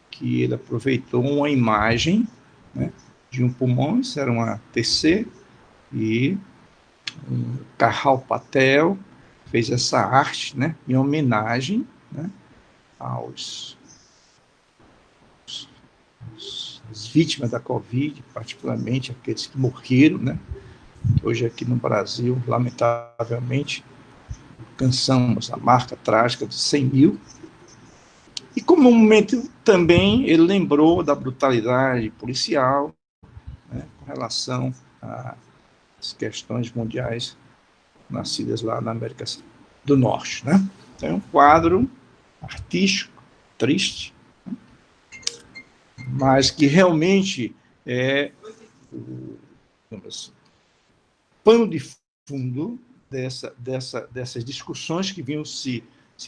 que ele aproveitou uma imagem, né, de um pulmão, isso era uma TC, e um Carral Patel fez essa arte, né, em homenagem, né, às vítimas da Covid, particularmente aqueles que morreram, né, hoje aqui no Brasil, lamentavelmente, alcançamos a marca trágica de 100 mil. E, como momento, também ele lembrou da brutalidade policial, né, com relação às questões mundiais nascidas lá na América do Norte. Né? Então, é um quadro artístico, triste, né, mas que realmente é o pano de fundo dessas discussões que vinham se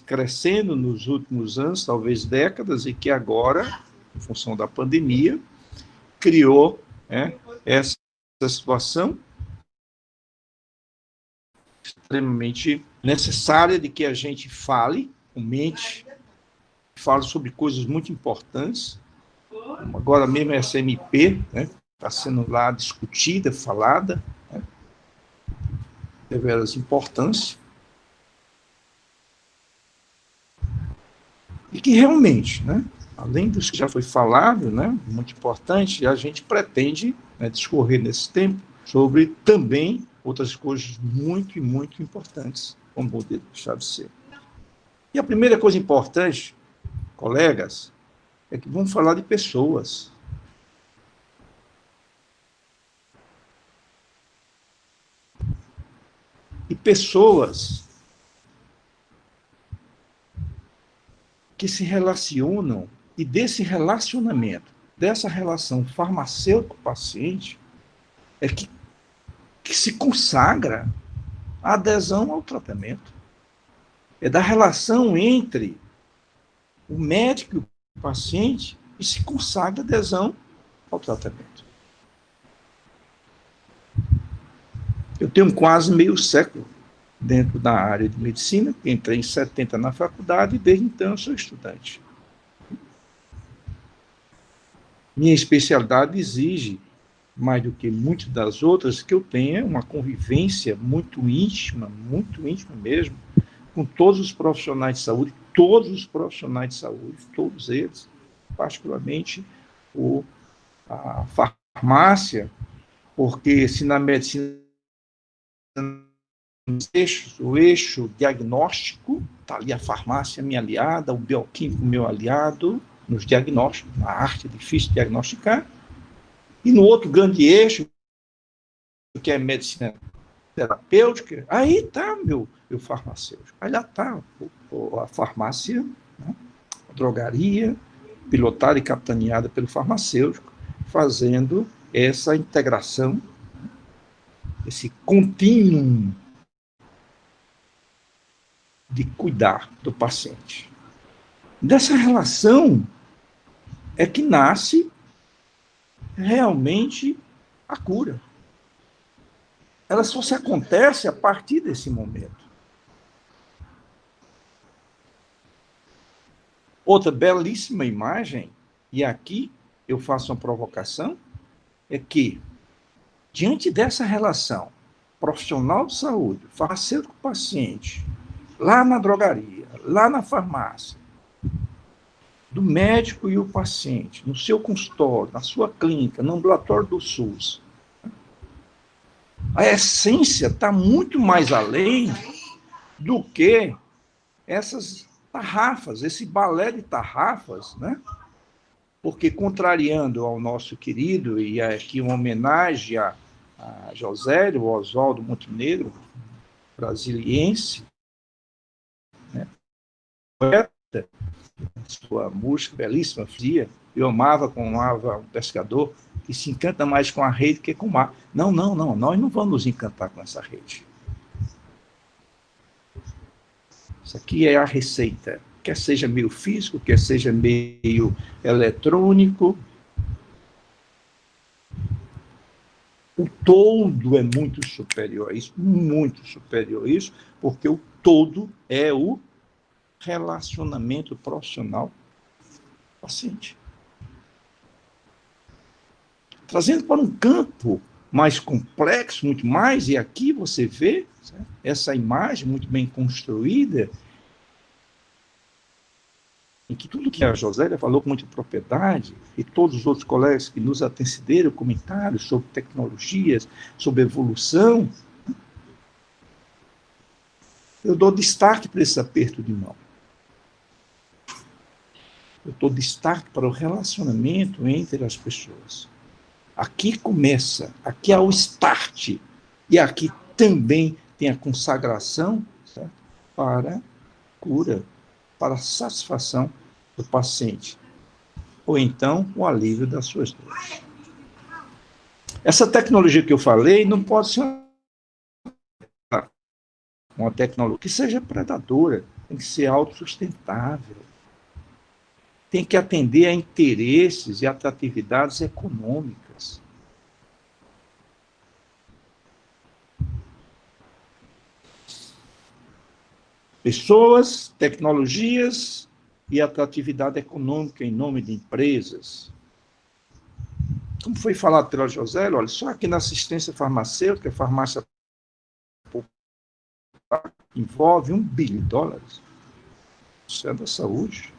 crescendo nos últimos anos, talvez décadas, e que agora, em função da pandemia, criou, né, essa situação extremamente necessária de que a gente fale, comente, fale sobre coisas muito importantes. Agora mesmo essa MP, né, está sendo lá discutida, falada, né, deveras importância. E que realmente, né, além do que já foi falado, né, muito importante, a gente pretende, né, discorrer nesse tempo sobre também outras coisas muito e muito importantes, como poder deixar de ser. E a primeira coisa importante, colegas, é que vamos falar de pessoas. E pessoas que se relacionam, e desse relacionamento, dessa relação farmacêutico-paciente, é que se consagra a adesão ao tratamento. É da relação entre o médico e o paciente que se consagra a adesão ao tratamento. Eu tenho quase meio século dentro da área de medicina, entrei em 70 na faculdade e desde então eu sou estudante. Minha especialidade exige, mais do que muitas das outras, que eu tenha uma convivência muito íntima mesmo, com todos os profissionais de saúde, todos eles, particularmente a farmácia, porque se na medicina o eixo diagnóstico, está ali a farmácia minha aliada, o bioquímico meu aliado, nos diagnósticos, na arte é difícil diagnosticar, e no outro grande eixo, que é a medicina terapêutica, aí está meu farmacêutico, aí lá está a farmácia, né, a drogaria, pilotada e capitaneada pelo farmacêutico, fazendo essa integração, esse contínuo de cuidar do paciente. Dessa relação é que nasce realmente a cura. Ela só se acontece a partir desse momento. Outra belíssima imagem, e aqui eu faço uma provocação, é que, diante dessa relação profissional de saúde, farmacêutico-paciente, lá na drogaria, lá na farmácia, do médico e o paciente, no seu consultório, na sua clínica, no ambulatório do SUS, a essência está muito mais além do que essas tarrafas, esse balé de tarrafas, né? Porque, contrariando ao nosso querido, e aqui uma homenagem a Josélio Oswaldo Montenegro, brasiliense, né? Poeta, sua música belíssima, fria, eu amava um pescador que se encanta mais com a rede que com o mar. Não, nós não vamos nos encantar com essa rede. Isso aqui é a receita, quer seja meio físico, quer seja meio eletrônico. O todo é muito superior a isso, porque o todo é o relacionamento profissional paciente. Trazendo para um campo mais complexo, muito mais, e aqui você vê, certo, essa imagem muito bem construída, em que tudo que a Josélia falou com muita propriedade, e todos os outros colegas que nos antecederam, comentários sobre tecnologias, sobre evolução, Eu dou destaque para esse aperto de mão. Eu dou destaque para o relacionamento entre as pessoas. Aqui começa, aqui é o start, e aqui também tem a consagração, certo? Para cura, para a satisfação do paciente, ou então o alívio das suas dores. Essa tecnologia que eu falei não pode ser uma tecnologia que seja predadora, tem que ser autossustentável, tem que atender a interesses e atratividades econômicas. Pessoas, tecnologias e atratividade econômica em nome de empresas. Como foi falado pela José, olha, só aqui na assistência farmacêutica, a farmácia envolve $1 bilhão. Isso é da saúde.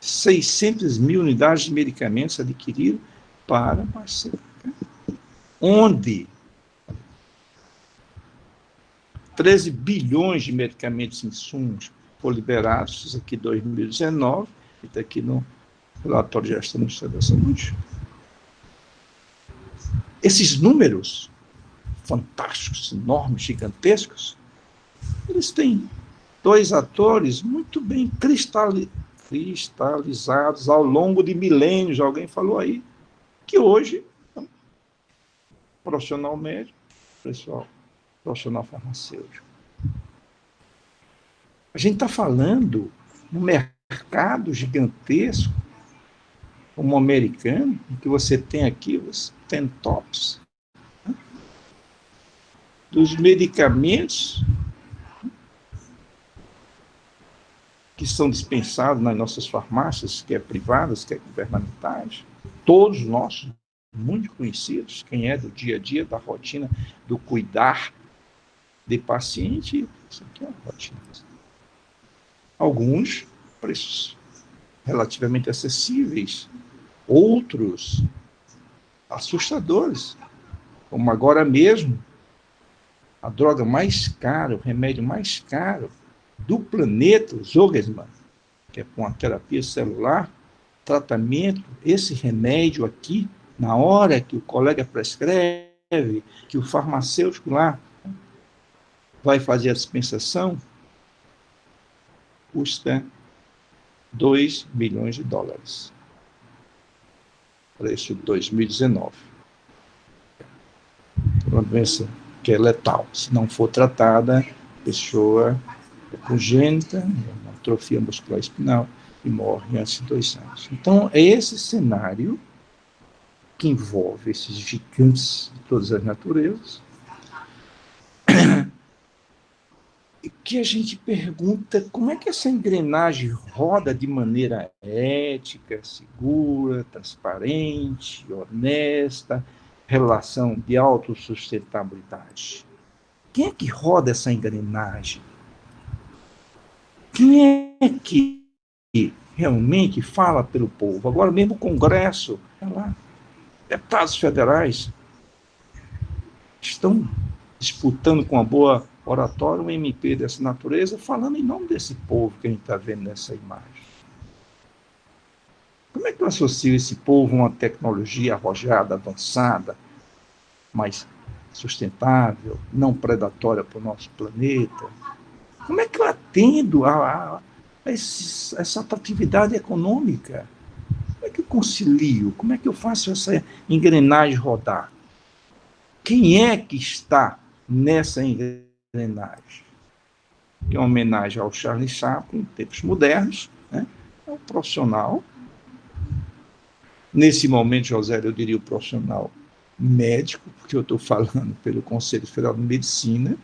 600 mil unidades de medicamentos adquiridos para farmacêutica. Onde 13 bilhões de medicamentos e insumos foram liberados, isso aqui em 2019, e está aqui no relatório de gestão do Ministério da Saúde. Esses números fantásticos, enormes, gigantescos, eles têm dois atores muito bem cristalizados ao longo de milênios, alguém falou aí, que hoje, profissional médico, profissional farmacêutico. A gente está falando num mercado gigantesco, como o americano, em que você tem aqui os 10 tops, né, dos medicamentos que são dispensados nas nossas farmácias, quer privadas, quer governamentais, todos nossos, muito conhecidos, quem é do dia a dia, da rotina, do cuidar de paciente, isso aqui é uma rotina. Alguns preços relativamente acessíveis, outros assustadores, como agora mesmo, a droga mais cara, o remédio mais caro do planeta, o Zolgensma, que é com a terapia celular, tratamento, esse remédio aqui, na hora que o colega prescreve, que o farmacêutico lá vai fazer a dispensação, custa $2 bilhões. Preço de 2019. Uma doença que é letal. Se não for tratada, a pessoa é congênita, uma atrofia muscular espinal e morre antes de 2 anos. Então, é esse cenário que envolve esses gigantes de todas as naturezas, que a gente pergunta como é que essa engrenagem roda de maneira ética, segura, transparente, honesta, relação de autossustentabilidade. Quem é que roda essa engrenagem? Quem é que realmente fala pelo povo? Agora mesmo o Congresso, lá, deputados federais estão disputando com uma boa oratória um MP dessa natureza, falando em nome desse povo que a gente está vendo nessa imagem. Como é que eu associo esse povo a uma tecnologia arrojada, avançada, mais sustentável, não predatória para o nosso planeta? Como é que eu atendo a essa atratividade econômica? Como é que eu concilio? Como é que eu faço essa engrenagem rodar? Quem é que está nessa engrenagem? Que é uma homenagem ao Charlie Chaplin, em tempos modernos, né? É um profissional. Nesse momento, José, eu diria o profissional médico, porque eu estou falando pelo Conselho Federal de Medicina.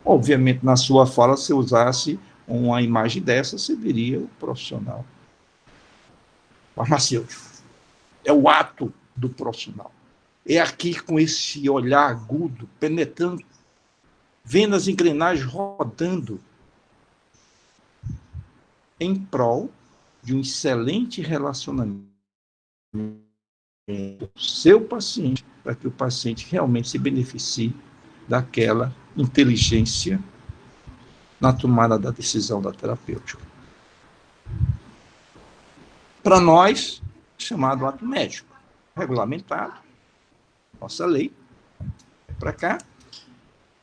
Obviamente, na sua fala, se eu usasse uma imagem dessa, você diria o profissional farmacêutico. É o ato do profissional. É aqui com esse olhar agudo, penetrando, vendo as engrenagens rodando em prol de um excelente relacionamento com o seu paciente, para que o paciente realmente se beneficie daquela inteligência na tomada da decisão da terapêutica. Para nós, chamado ato médico, regulamentado, nossa lei, para cá,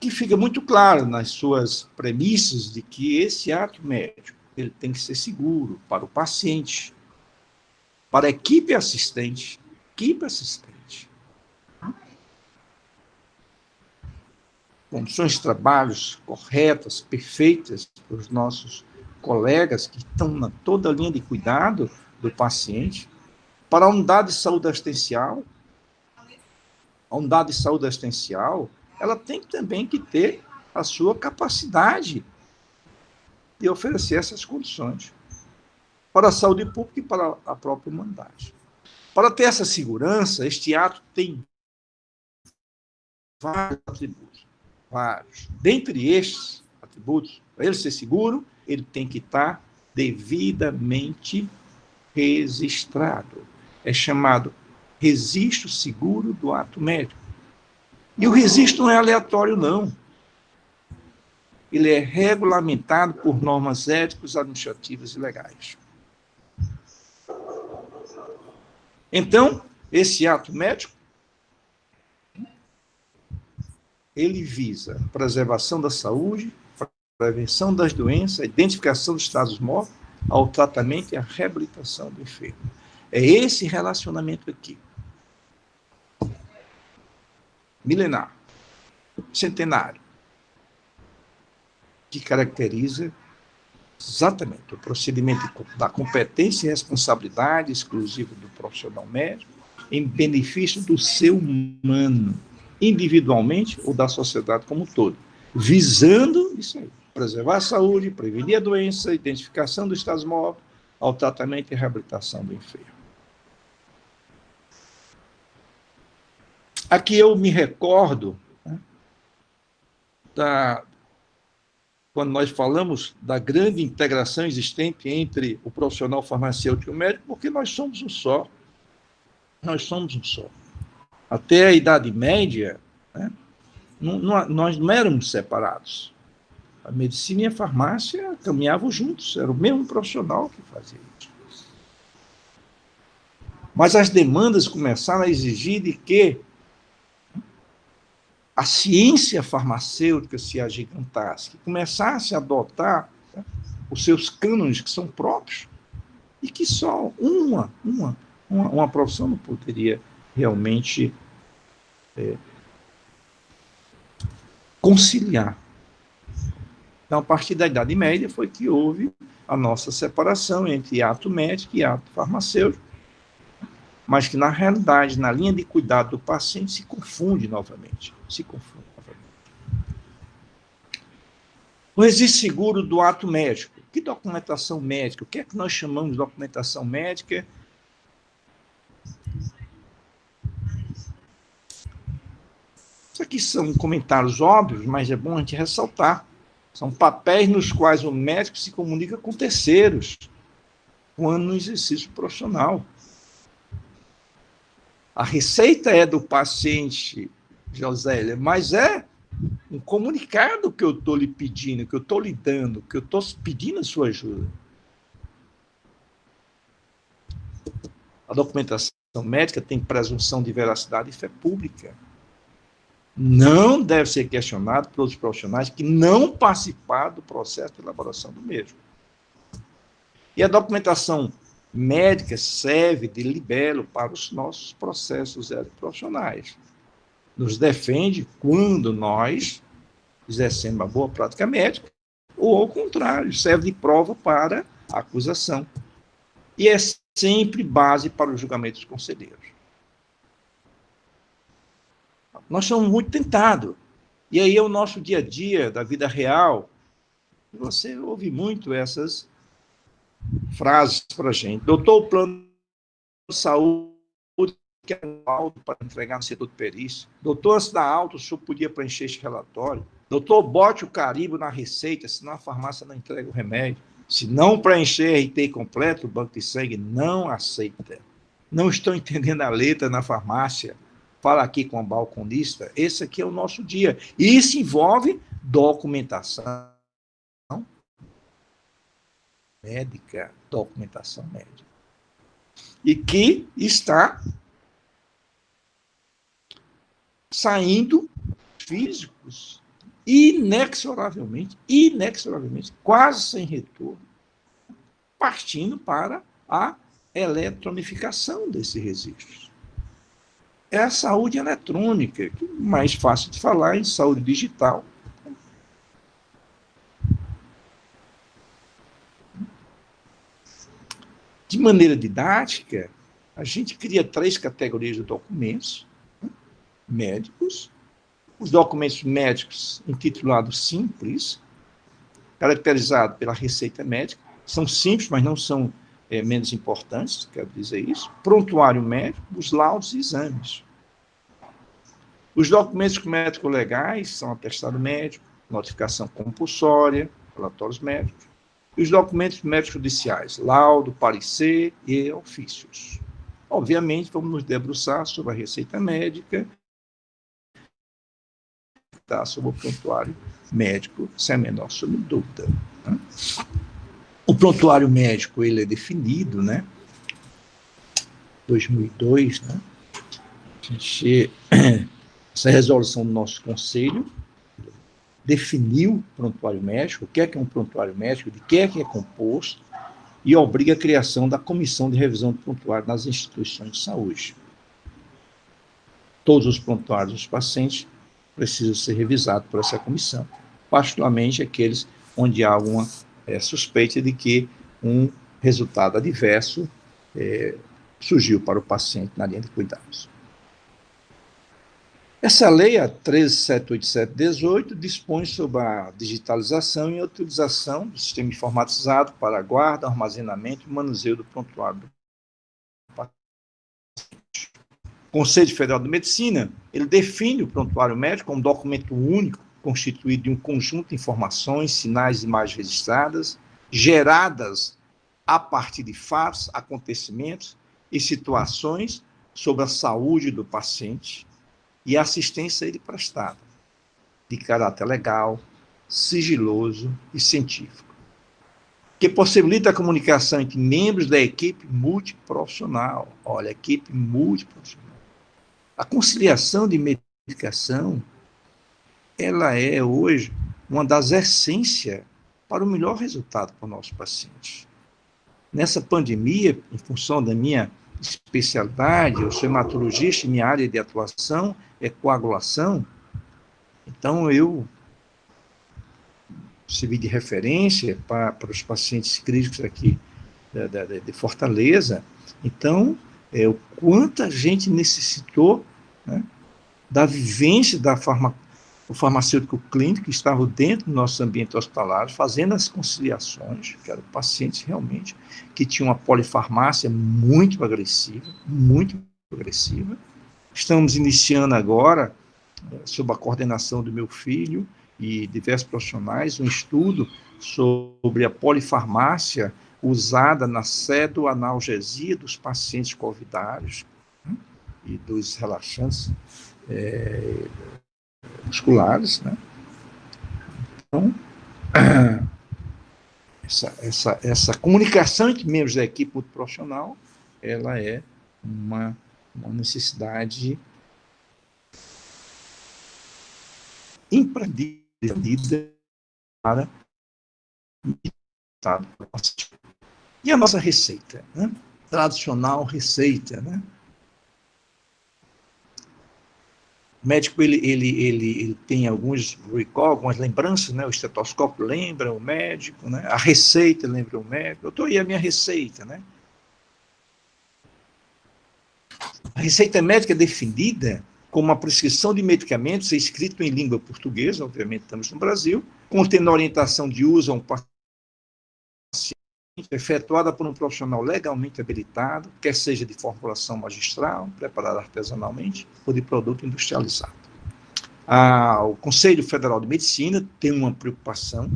que fica muito claro nas suas premissas de que esse ato médico ele tem que ser seguro para o paciente, para a equipe assistente, condições de trabalhos corretas, perfeitas para os nossos colegas que estão na toda a linha de cuidado do paciente, para a unidade de saúde assistencial. A unidade de saúde assistencial, ela tem também que ter a sua capacidade de oferecer essas condições para a saúde pública e para a própria humanidade. Para ter essa segurança, este ato tem vários atributos. Vários. Dentre estes atributos, para ele ser seguro, ele tem que estar devidamente registrado. É chamado registro seguro do ato médico. E o registro não é aleatório, não. Ele é regulamentado por normas éticas, administrativas e legais. Então, esse ato médico, ele visa a preservação da saúde, a prevenção das doenças, a identificação dos estados mortos, ao tratamento e à reabilitação do enfermo. É esse relacionamento aqui. Milenar, centenário, que caracteriza exatamente o procedimento da competência e responsabilidade exclusiva do profissional médico em benefício do ser humano, individualmente ou da sociedade como um todo, visando isso aí, preservar a saúde, prevenir a doença, identificação dos estados mortos, ao tratamento e reabilitação do enfermo. Aqui eu me recordo, né, quando nós falamos da grande integração existente entre o profissional farmacêutico e o médico, porque nós somos um só. Nós somos um só. Até a Idade Média, né, nós não éramos separados. A medicina e a farmácia caminhavam juntos, era o mesmo profissional que fazia isso. Mas as demandas começaram a exigir de que a ciência farmacêutica se agigantasse, que começasse a adotar, né, os seus cânones que são próprios, e que só uma profissão não poderia realmente conciliar. Então, a partir da Idade Média foi que houve a nossa separação entre ato médico e ato farmacêutico, mas que, na realidade, na linha de cuidado do paciente, se confunde novamente. O registro seguro do ato médico. Que documentação médica? O que é que nós chamamos de documentação médica? Isso aqui são comentários óbvios, mas é bom a gente ressaltar. São papéis nos quais o médico se comunica com terceiros, quando no exercício profissional. A receita é do paciente, Josélia, mas é um comunicado que eu estou lhe pedindo, que eu estou lhe dando, que eu estou pedindo a sua ajuda. A documentação médica tem presunção de veracidade e fé pública. Não deve ser questionado pelos profissionais que não participaram do processo de elaboração do mesmo. E a documentação médica serve de libelo para os nossos processos profissionais. Nos defende quando nós exercemos uma boa prática médica, ou ao contrário, serve de prova para a acusação. E é sempre base para os julgamentos conselheiros. Nós somos muito tentados. E aí é o nosso dia a dia, da vida real. Você ouve muito essas frases para a gente. Doutor, o plano de saúde que é alto para entregar no setor de perícia. Doutor, antes da alta, o senhor podia preencher este relatório. Doutor, bote o carimbo na receita, senão a farmácia não entrega o remédio. Se não preencher RT completo, o banco de sangue não aceita. Não estão entendendo a letra na farmácia. Fala aqui com a balconista. Esse aqui é o nosso dia. E isso envolve documentação médica, documentação médica. E que está saindo físicos inexoravelmente, quase sem retorno, partindo para a eletronificação desses registros. É a saúde eletrônica, que é mais fácil de falar em saúde digital. De maneira didática, a gente cria 3 categorias de documentos médicos. Os documentos médicos intitulados simples, caracterizados pela receita médica, são simples, mas não são menos importantes, quero dizer isso. Prontuário médico, os laudos e exames. Os documentos médico-legais são atestado médico, notificação compulsória, relatórios médicos. E os documentos médicos judiciais, laudo, parecer e ofícios. Obviamente, vamos nos debruçar sobre a receita médica, sobre o prontuário médico, sem a menor dúvida. Né? O prontuário médico, ele é definido, né? 2002, né? Essa resolução do nosso conselho definiu o prontuário médico, o que é um prontuário médico, de que é composto, e obriga a criação da comissão de revisão do prontuário nas instituições de saúde. Todos os prontuários dos pacientes precisam ser revisados por essa comissão, particularmente aqueles onde há alguma suspeita de que um resultado adverso surgiu para o paciente na linha de cuidados. Essa lei, a 13.787/18, dispõe sobre a digitalização e a utilização do sistema informatizado para a guarda, armazenamento e manuseio do prontuário do paciente. O Conselho Federal de Medicina, ele define o prontuário médico como um documento único, constituído de um conjunto de informações, sinais e imagens registradas, geradas a partir de fatos, acontecimentos e situações sobre a saúde do paciente e a assistência a ele prestada, de caráter legal, sigiloso e científico, que possibilita a comunicação entre membros da equipe multiprofissional. Olha, equipe multiprofissional. A conciliação de medicação, ela é hoje uma das essências para o melhor resultado para o nosso paciente. Nessa pandemia, em função da minha especialidade, eu sou hematologista, minha área de atuação é coagulação, então eu servi de referência para os pacientes críticos aqui de Fortaleza. Então, o quanto a gente necessitou, né, da vivência do farmacêutico clínico que estava dentro do nosso ambiente hospitalar, fazendo as conciliações, que eram pacientes realmente que tinham uma polifarmácia muito agressiva. Estamos iniciando agora, sob a coordenação do meu filho e diversos profissionais, um estudo sobre a polifarmácia usada na pseudoanalgesia dos pacientes covidários, né, e dos relaxantes musculares, né? Então, essa comunicação entre membros da equipe multiprofissional, ela é uma necessidade imprescindível para o resultado. E a nossa receita, né? Tradicional receita, né? O médico, ele tem alguns recall, algumas lembranças, né? O estetoscópio lembra o médico, né? A receita lembra o médico. Eu estou aí a minha receita, né? A receita médica é definida como uma prescrição de medicamentos escrito em língua portuguesa, obviamente estamos no Brasil, contendo orientação de uso a um paciente, efetuada por um profissional legalmente habilitado, quer seja de formulação magistral, preparada artesanalmente, ou de produto industrializado. O Conselho Federal de Medicina tem uma preocupação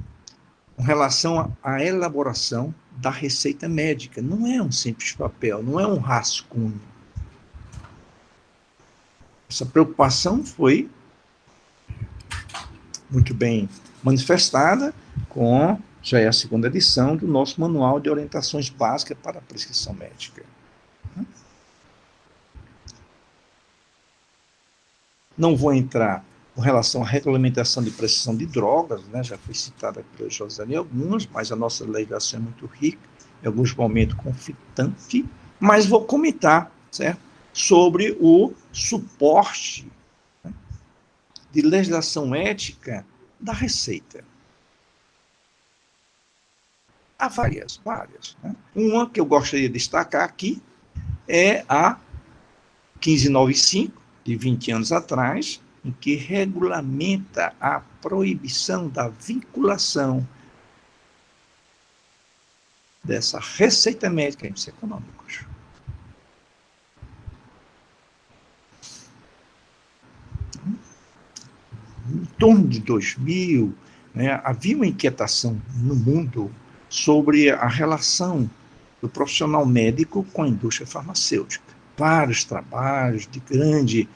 com relação à elaboração da receita médica. Não é um simples papel, não é um rascunho. Essa preocupação foi muito bem manifestada com Já é a segunda edição do nosso Manual de Orientações Básicas para a Prescrição Médica. Não vou entrar com relação à regulamentação de prescrição de drogas, né? Já foi citada pelo José em algumas, mas a nossa legislação é muito rica, em alguns momentos conflitante, mas vou comentar, certo? Sobre o suporte, né, de legislação ética da Receita. Há várias. Né? Uma que eu gostaria de destacar aqui é a 1595, de 20 anos atrás, em que regulamenta a proibição da vinculação dessa receita médica em índices econômicos. Em torno de 2000, né, havia uma inquietação no mundo sobre a relação do profissional médico com a indústria farmacêutica. Vários trabalhos de grande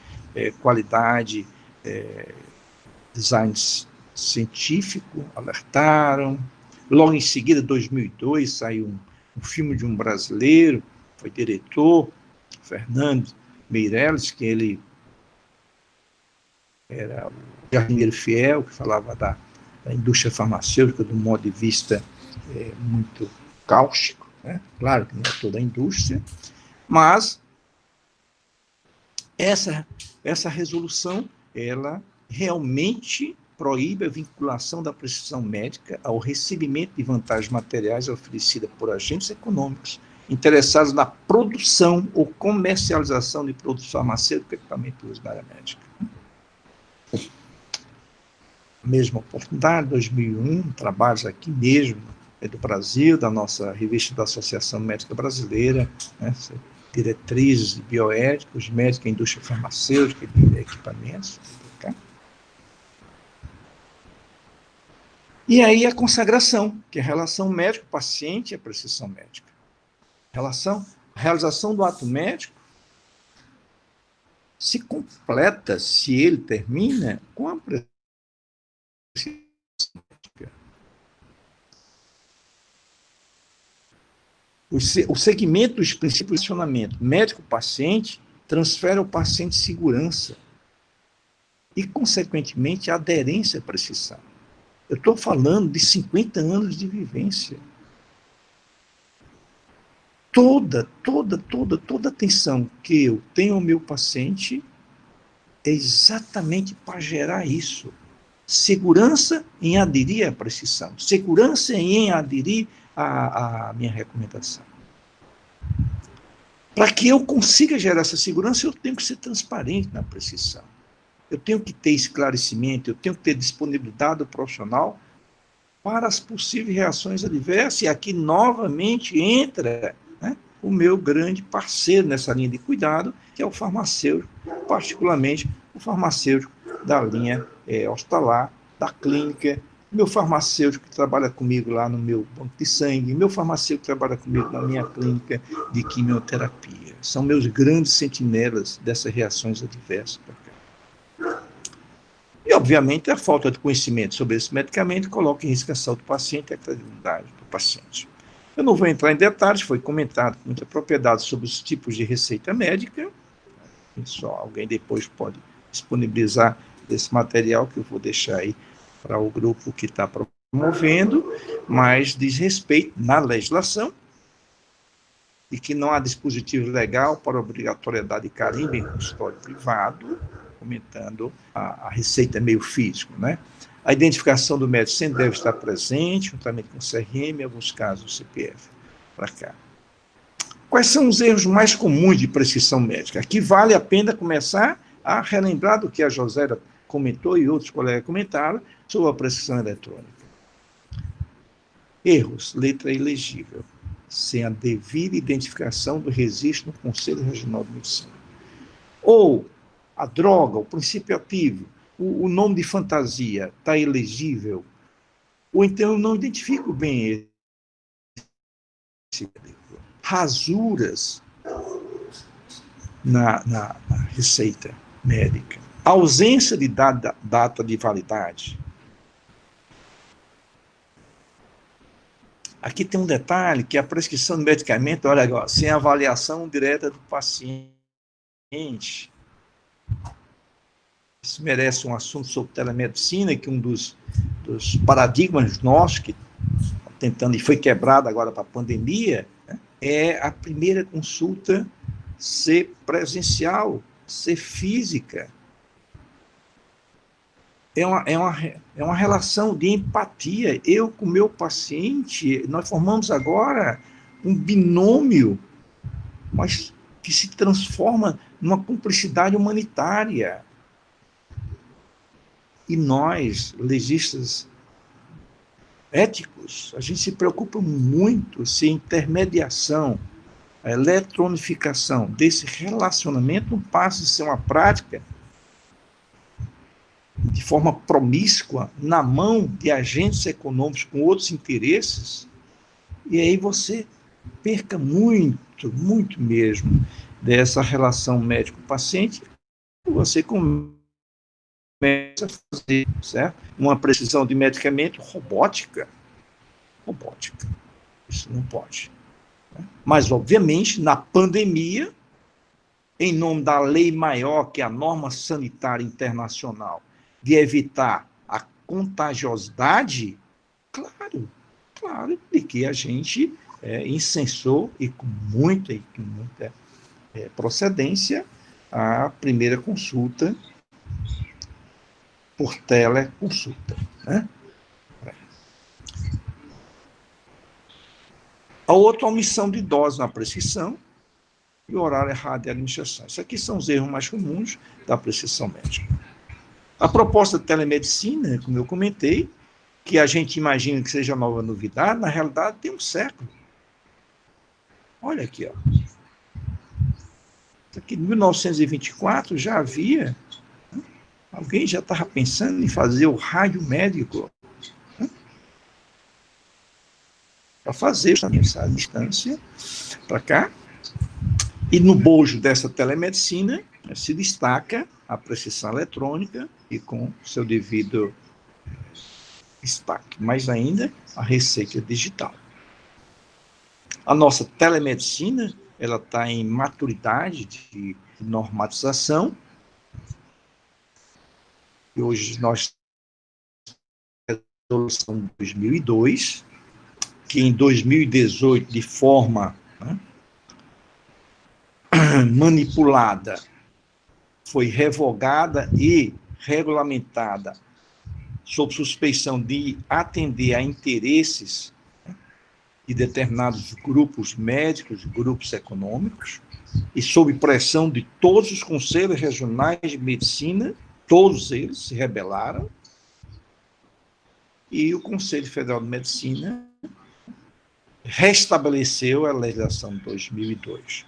qualidade, design científico, alertaram. Logo em seguida, em 2002, saiu um filme de um brasileiro, foi diretor, Fernando Meirelles, que ele era o jardineiro fiel, que falava da indústria farmacêutica de um modo de vista muito cáustico, né? Claro que não é toda a indústria, mas essa resolução, ela realmente proíbe a vinculação da prescrição médica ao recebimento de vantagens materiais oferecidas por agentes econômicos interessados na produção ou comercialização de produtos farmacêuticos e equipamentos na área médica. Mesma oportunidade, 2001, trabalhos aqui mesmo, do Brasil, da nossa revista da Associação Médica Brasileira, né, diretrizes de bioética, os médicos, a indústria farmacêutica e de equipamentos. Tá? E aí a consagração, que é a relação médico-paciente e a prescrição médica. A realização do ato médico se completa, se ele termina, com a prescrição médica. O segmento dos princípios de funcionamento médico-paciente transfere ao paciente segurança e, consequentemente, a aderência à prescrição. Eu estou falando de 50 anos de vivência. Toda atenção que eu tenho ao meu paciente é exatamente para gerar isso. Segurança em aderir à prescrição. Segurança em aderir à minha recomendação. Para que eu consiga gerar essa segurança, eu tenho que ser transparente na prescrição. Eu tenho que ter esclarecimento, eu tenho que ter disponibilidade do profissional para as possíveis reações adversas, e aqui novamente entra, né, o meu grande parceiro nessa linha de cuidado, que é o farmacêutico, particularmente o farmacêutico da linha hospitalar, da clínica, meu farmacêutico que trabalha comigo lá no meu banco de sangue, meu farmacêutico que trabalha comigo na minha clínica de quimioterapia. São meus grandes sentinelas dessas reações adversas. E, obviamente, a falta de conhecimento sobre esse medicamento coloca em risco a saúde do paciente e a credibilidade do paciente. Eu não vou entrar em detalhes, foi comentado com muita propriedade sobre os tipos de receita médica. Só alguém depois pode disponibilizar esse material que eu vou deixar aí para o grupo que está promovendo, mas diz respeito na legislação e que não há dispositivo legal para obrigatoriedade de carimbo em consultório privado, comentando a receita meio físico, né? A identificação do médico sempre deve estar presente, juntamente com o CRM, em alguns casos o CPF, para cá. Quais são os erros mais comuns de prescrição médica? Aqui vale a pena começar a relembrar do que a Josélia comentou e outros colegas comentaram sobre a prescrição eletrônica. Erros, letra ilegível, sem a devida identificação do registro no Conselho Regional de Medicina. Ou a droga, o princípio ativo, o nome de fantasia está ilegível, ou então eu não identifico bem esse rasuras na receita médica, ausência de data de validade, Aqui tem um detalhe, que a prescrição de medicamento, olha agora, sem avaliação direta do paciente. Isso merece um assunto sobre telemedicina, que um dos paradigmas nossos, que tentando e foi quebrado agora para a pandemia, né, é a primeira consulta ser presencial, ser física. É uma relação de empatia. Eu com o meu paciente, nós formamos agora um binômio, mas que se transforma numa cumplicidade humanitária. E nós, legistas éticos, a gente se preocupa muito se a intermediação, a eletronificação desse relacionamento não passe a ser uma prática de forma promíscua, na mão de agentes econômicos com outros interesses, e aí você perca muito, muito mesmo dessa relação médico-paciente, e você começa a fazer, certo? Uma precisão de medicamento robótica. Isso não pode. Né? Mas, obviamente, na pandemia, em nome da lei maior, que é a norma sanitária internacional, de evitar a contagiosidade, claro, de que a gente incensou e com muita procedência a primeira consulta por teleconsulta. Né? A outra, omissão de doses na prescrição e o horário errado de administração. Isso aqui são os erros mais comuns da prescrição médica. A proposta de telemedicina, como eu comentei, que a gente imagina que seja nova novidade, na realidade tem um século. Olha aqui, ó. Aqui em 1924 já havia, né? Alguém já estava pensando em fazer o rádio médico, né? Para fazer essa distância para cá. E no bojo dessa telemedicina se destaca a prescrição eletrônica e com seu devido destaque, mais ainda a receita digital. A nossa telemedicina, ela está em maturidade de normatização, e hoje nós temos a resolução de 2002, que em 2018, de forma, né, manipulada, foi revogada e regulamentada sob suspeição de atender a interesses, né, de determinados grupos médicos, grupos econômicos, e sob pressão de todos os conselhos regionais de medicina, todos eles se rebelaram, e o Conselho Federal de Medicina restabeleceu a legislação de 2002.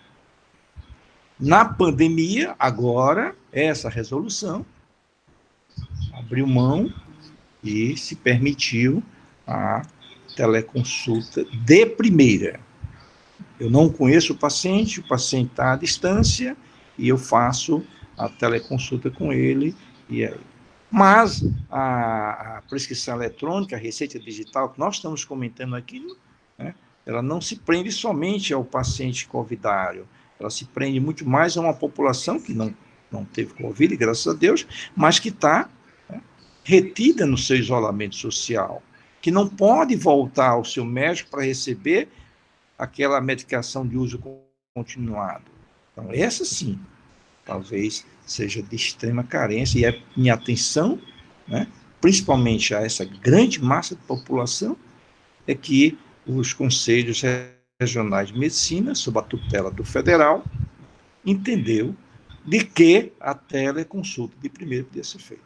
Na pandemia, agora, essa resolução abriu mão e se permitiu a teleconsulta de primeira. Eu não conheço o paciente está à distância, e eu faço a teleconsulta com ele. Mas a prescrição eletrônica, a receita digital, que nós estamos comentando aqui, né, ela não se prende somente ao paciente covidário, ela se prende muito mais a uma população que não teve Covid, graças a Deus, mas que está, né, retida no seu isolamento social, que não pode voltar ao seu médico para receber aquela medicação de uso continuado. Então, essa sim, talvez seja de extrema carência, e a minha atenção, né, principalmente a essa grande massa de população, é que os conselhos regionais de medicina, sob a tutela do federal, entendeu de que a teleconsulta de primeiro podia ser feita.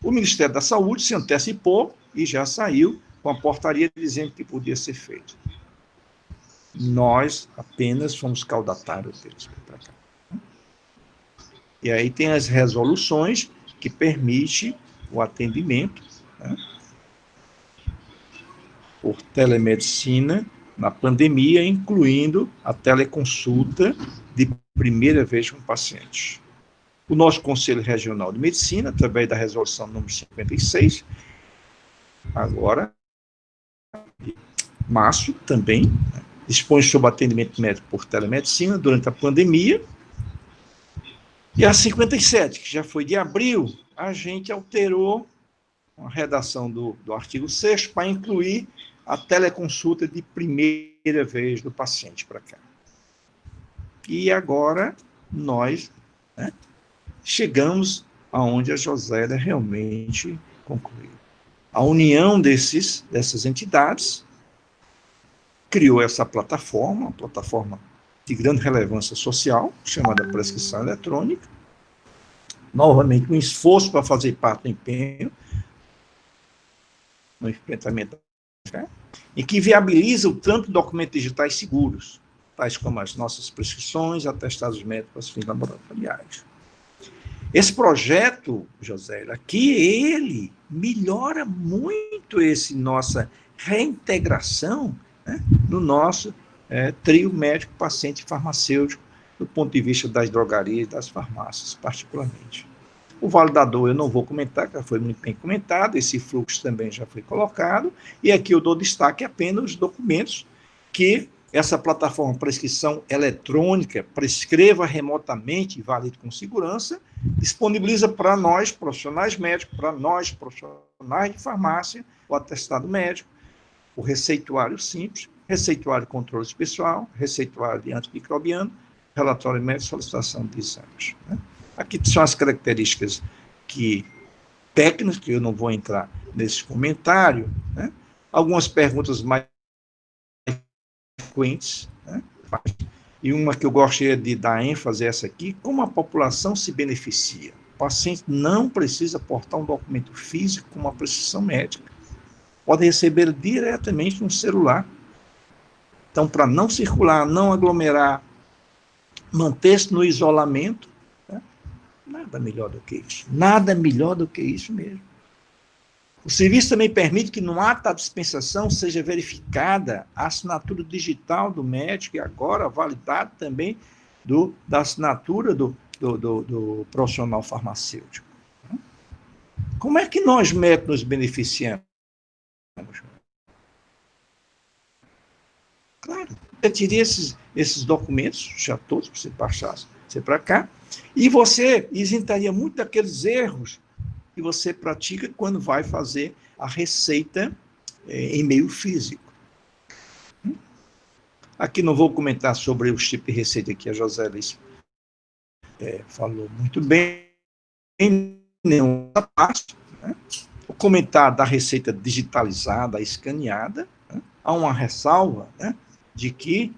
O Ministério da Saúde se antecipou e já saiu com a portaria dizendo que podia ser feito. Nós apenas fomos caudatários deles para cá. E aí tem as resoluções que permitem o atendimento, né, por telemedicina na pandemia, incluindo a teleconsulta de primeira vez com o paciente. O nosso Conselho Regional de Medicina, através da resolução número 56, agora março também, né, dispõe sobre atendimento médico por telemedicina durante a pandemia. E a 57, que já foi de abril, a gente alterou a redação do artigo 6º para incluir a teleconsulta de primeira vez do paciente para cá. E agora nós, né, chegamos aonde a Josélia realmente concluiu. A união dessas entidades criou essa plataforma, uma plataforma de grande relevância social, chamada prescrição eletrônica, novamente um esforço para fazer parte do empenho no enfrentamento, né, e que viabiliza o trâmite de documentos digitais seguros, tais como as nossas prescrições, atestados médicos, fins laboratoriais. Esse projeto, Josélia, aqui, ele melhora muito nossa reintegração, né, no nosso trio médico, paciente e farmacêutico, do ponto de vista das drogarias e das farmácias, particularmente. O validador eu não vou comentar, que já foi muito bem comentado, esse fluxo também já foi colocado, e aqui eu dou destaque apenas aos documentos que essa plataforma prescrição eletrônica prescreva remotamente e valide com segurança, disponibiliza para nós, profissionais médicos, para nós, profissionais de farmácia, o atestado médico, o receituário simples, receituário de controle pessoal, receituário de antimicrobiano, relatório médico, solicitação de exames, né? Aqui são as características técnicas, que eu não vou entrar nesse comentário, né? Algumas perguntas mais frequentes, né? E uma que eu gostaria de dar ênfase a essa aqui: como a população se beneficia? O paciente não precisa portar um documento físico como uma prescrição médica, pode receber diretamente no celular. Então, para não circular, não aglomerar, manter-se no isolamento, né? Nada melhor do que isso. Nada melhor do que isso mesmo. O serviço também permite que no ato da dispensação seja verificada a assinatura digital do médico e agora validado também da assinatura do profissional farmacêutico. Como é que nós médicos nos beneficiamos? Claro, eu tirei esses documentos, já todos, para você baixar, você para cá, e você isentaria muito daqueles erros que você pratica quando vai fazer a receita em meio físico. Aqui não vou comentar sobre os tipos de receita que a Josélia falou muito bem, em nenhuma parte, né? O comentário da receita digitalizada, escaneada, né? Há uma ressalva, né, de que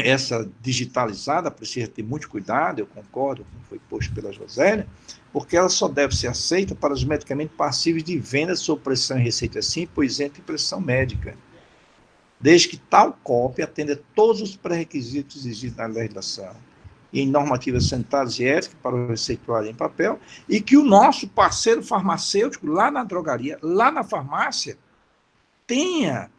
essa digitalizada precisa ter muito cuidado, eu concordo com o que foi posto pela Josélia, porque ela só deve ser aceita para os medicamentos passíveis de venda sob prescrição e receita simples, por isento de prescrição médica, desde que tal cópia atenda todos os pré-requisitos exigidos na legislação e em normativas sanitárias e éticas para o receituário em papel, e que o nosso parceiro farmacêutico, lá na drogaria, lá na farmácia, tenha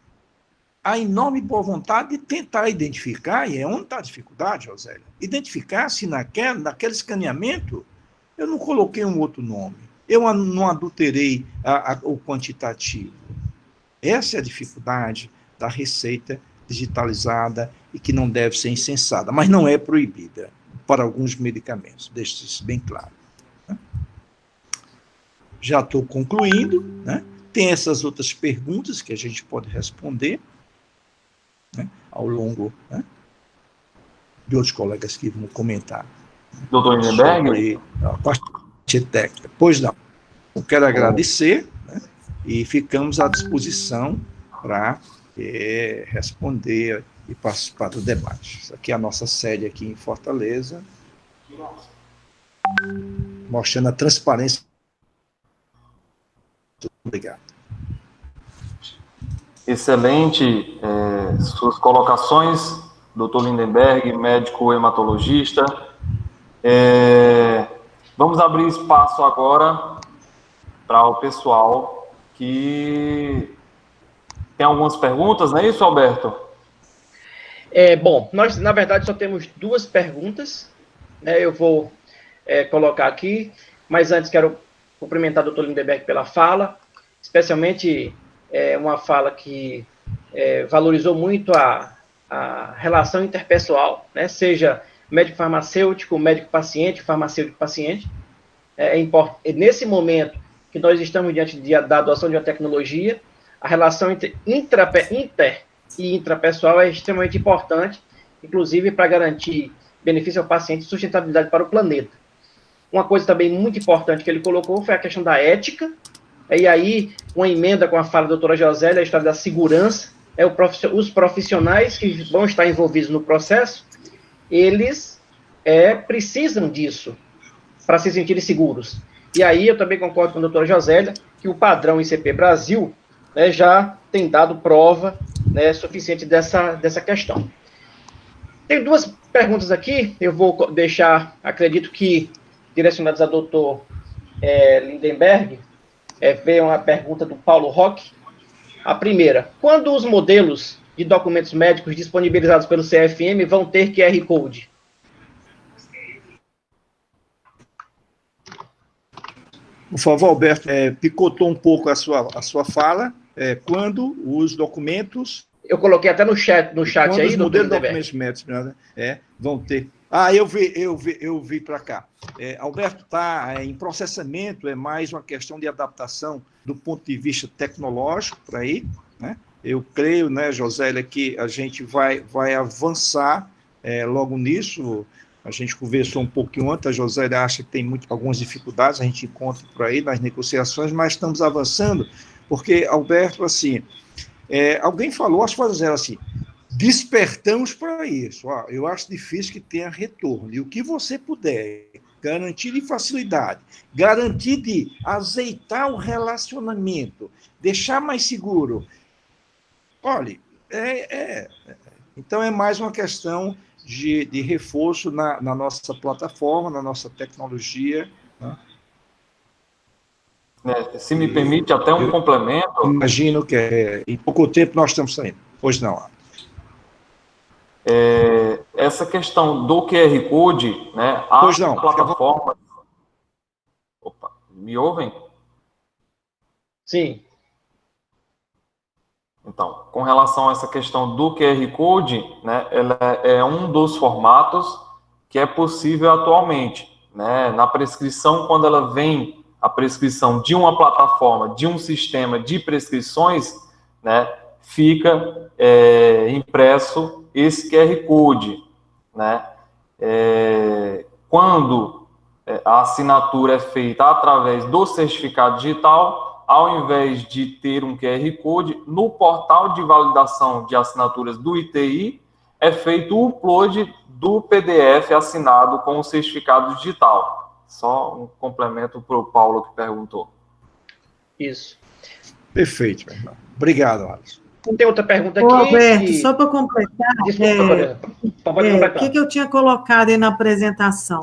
a enorme boa vontade de tentar identificar, e é onde está a dificuldade, Josélia, identificar se naquele escaneamento eu não coloquei um outro nome, eu não adulterei o quantitativo. Essa é a dificuldade da receita digitalizada e que não deve ser incensada, mas não é proibida para alguns medicamentos, deixe isso bem claro. Já estou concluindo, né? Tem essas outras perguntas que a gente pode responder, né, ao longo, né, de outros colegas que vão comentar. Doutor Lindenberg? Sobre a parte técnica. Pois não. Eu quero agradecer, né, e ficamos à disposição para responder e participar do debate. Isso aqui é a nossa sede aqui em Fortaleza, mostrando a transparência. Muito obrigado. Excelente suas colocações, doutor Lindenberg, médico hematologista. Vamos abrir espaço agora para o pessoal que tem algumas perguntas, não é isso, Alberto? Bom, nós, na verdade, só temos 2 perguntas, né? Eu vou colocar aqui, mas antes quero cumprimentar o doutor Lindenberg pela fala, especialmente uma fala que valorizou muito a relação interpessoal, né? Seja médico-farmacêutico, médico-paciente, farmacêutico-paciente. Nesse momento que nós estamos diante da adoção de uma tecnologia, a relação inter e intrapessoal é extremamente importante, inclusive para garantir benefício ao paciente e sustentabilidade para o planeta. Uma coisa também muito importante que ele colocou foi a questão da ética, e aí uma emenda com a fala da doutora Josélia, a história da segurança, os profissionais que vão estar envolvidos no processo, eles precisam disso para se sentirem seguros. E aí eu também concordo com a doutora Josélia que o padrão ICP Brasil, né, já tem dado prova, né, suficiente dessa questão. Tem duas perguntas aqui, eu vou deixar, acredito que direcionadas a doutor Lindenberg. Veio uma pergunta do Paulo Roque. A primeira: quando os modelos de documentos médicos disponibilizados pelo CFM vão ter QR Code? Por favor, Alberto, picotou um pouco a sua fala. Quando os documentos... Eu coloquei até no chat quando aí, os modelos de documentos médicos vão ter... eu vi para cá. Alberto, está em processamento, é mais uma questão de adaptação do ponto de vista tecnológico para aí, né? Eu creio, né, Josélia, que a gente vai avançar logo nisso. A gente conversou um pouquinho antes, a Josélia acha que tem algumas dificuldades, a gente encontra por aí nas negociações, mas estamos avançando, porque, Alberto, assim, alguém falou, as coisas eram assim, despertamos para isso. Eu acho difícil que tenha retorno. E o que você puder garantir de facilidade, garantir de azeitar o relacionamento, deixar mais seguro. Olha, então é mais uma questão de reforço na nossa plataforma, na nossa tecnologia. Né? Se me permite até um complemento. Imagino que em pouco tempo nós estamos saindo. Hoje não. Essa questão do QR Code, né, a plataforma... Opa, me ouvem? Sim. Então, com relação a essa questão do QR Code, né, ela é um dos formatos que é possível atualmente. Né? Na prescrição, quando ela vem a prescrição de uma plataforma, de um sistema de prescrições, né, fica impresso esse QR Code. Né? Quando a assinatura é feita através do certificado digital, ao invés de ter um QR Code, no portal de validação de assinaturas do ITI, é feito o upload do PDF assinado com o certificado digital. Só um complemento para o Paulo que perguntou. Isso. Perfeito, meu irmão. Obrigado, Alisson. Tem outra pergunta aqui. Alberto, só para completar, o que eu tinha colocado aí na apresentação?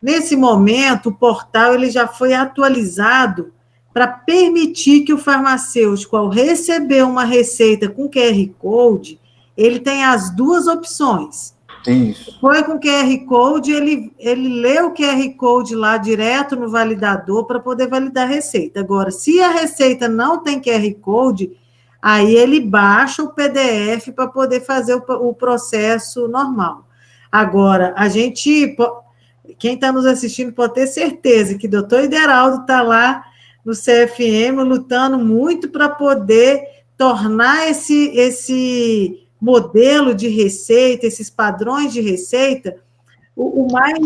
Nesse momento, o portal ele já foi atualizado para permitir que o farmacêutico, ao receber uma receita com QR Code, ele tem as duas opções. Isso. Foi com QR Code, ele lê o QR Code lá direto no validador para poder validar a receita. Agora, se a receita não tem QR Code, aí ele baixa o PDF para poder fazer o processo normal. Agora, quem está nos assistindo pode ter certeza que o doutor Ideraldo está lá no CFM lutando muito para poder tornar esse modelo de receita, esses padrões de receita, o mais...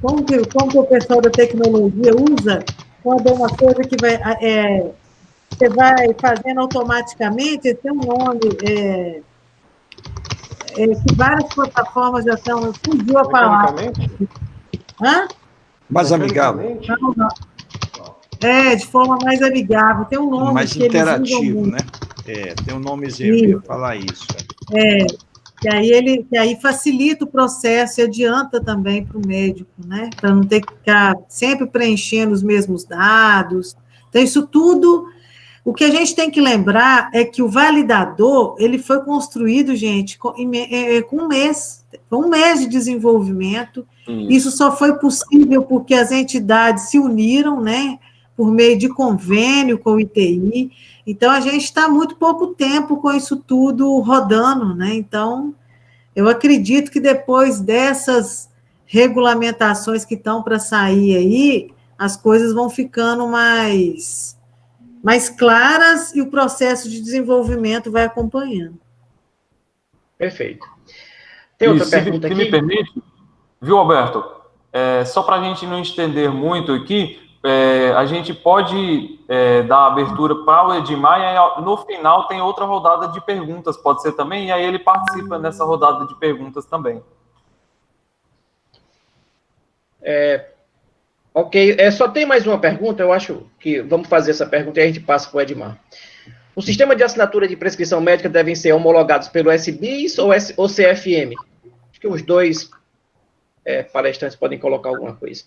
como que o pessoal da tecnologia usa quando é uma coisa que você vai fazendo automaticamente, tem um nome, que várias plataformas já estão... Fugiu a palavra. Hã? Mais amigável. Não. De forma mais amigável. Tem um nome mais que interativo, eles usam, né? Tem um nomezinho, eu ia falar isso. Que aí facilita o processo e adianta também para o médico, né? Para não ter que ficar sempre preenchendo os mesmos dados. Então, isso tudo... O que a gente tem que lembrar é que o validador, ele foi construído, gente, com um mês. Foi um mês de desenvolvimento. Isso só foi possível porque as entidades se uniram, né? por meio de convênio com o ITI. Então, a gente está muito pouco tempo com isso tudo rodando, né? Então, eu acredito que depois dessas regulamentações que estão para sair aí, as coisas vão ficando mais claras e o processo de desenvolvimento vai acompanhando. Perfeito. Tem outra pergunta aqui? Se me permite, viu, Alberto? Só para a gente não estender muito aqui, a gente pode dar abertura para o Edmar e aí, no final tem outra rodada de perguntas, pode ser também, e aí ele participa nessa rodada de perguntas também. Ok, só tem mais uma pergunta, eu acho que vamos fazer essa pergunta e a gente passa para o Edmar. O sistema de assinatura de prescrição médica devem ser homologados pelo SBIS ou CFM? Acho que os dois palestrantes podem colocar alguma coisa.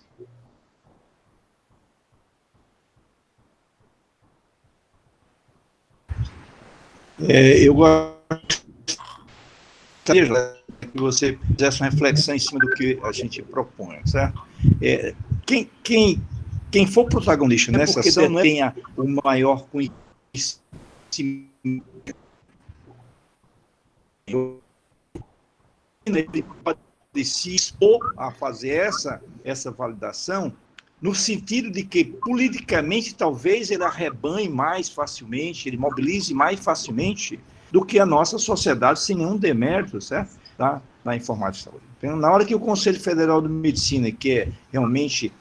Eu gostaria que você fizesse uma reflexão em cima do que a gente propõe, certo? Quem for protagonista nessa ação não tenha o maior conhecimento. Ele pode se expor a fazer essa validação no sentido de que, politicamente, talvez ele arrebanhe mais facilmente, ele mobilize mais facilmente do que a nossa sociedade, sem nenhum demérito, certo? Da informática de saúde. Então, na hora que o Conselho Federal de Medicina, que é realmente,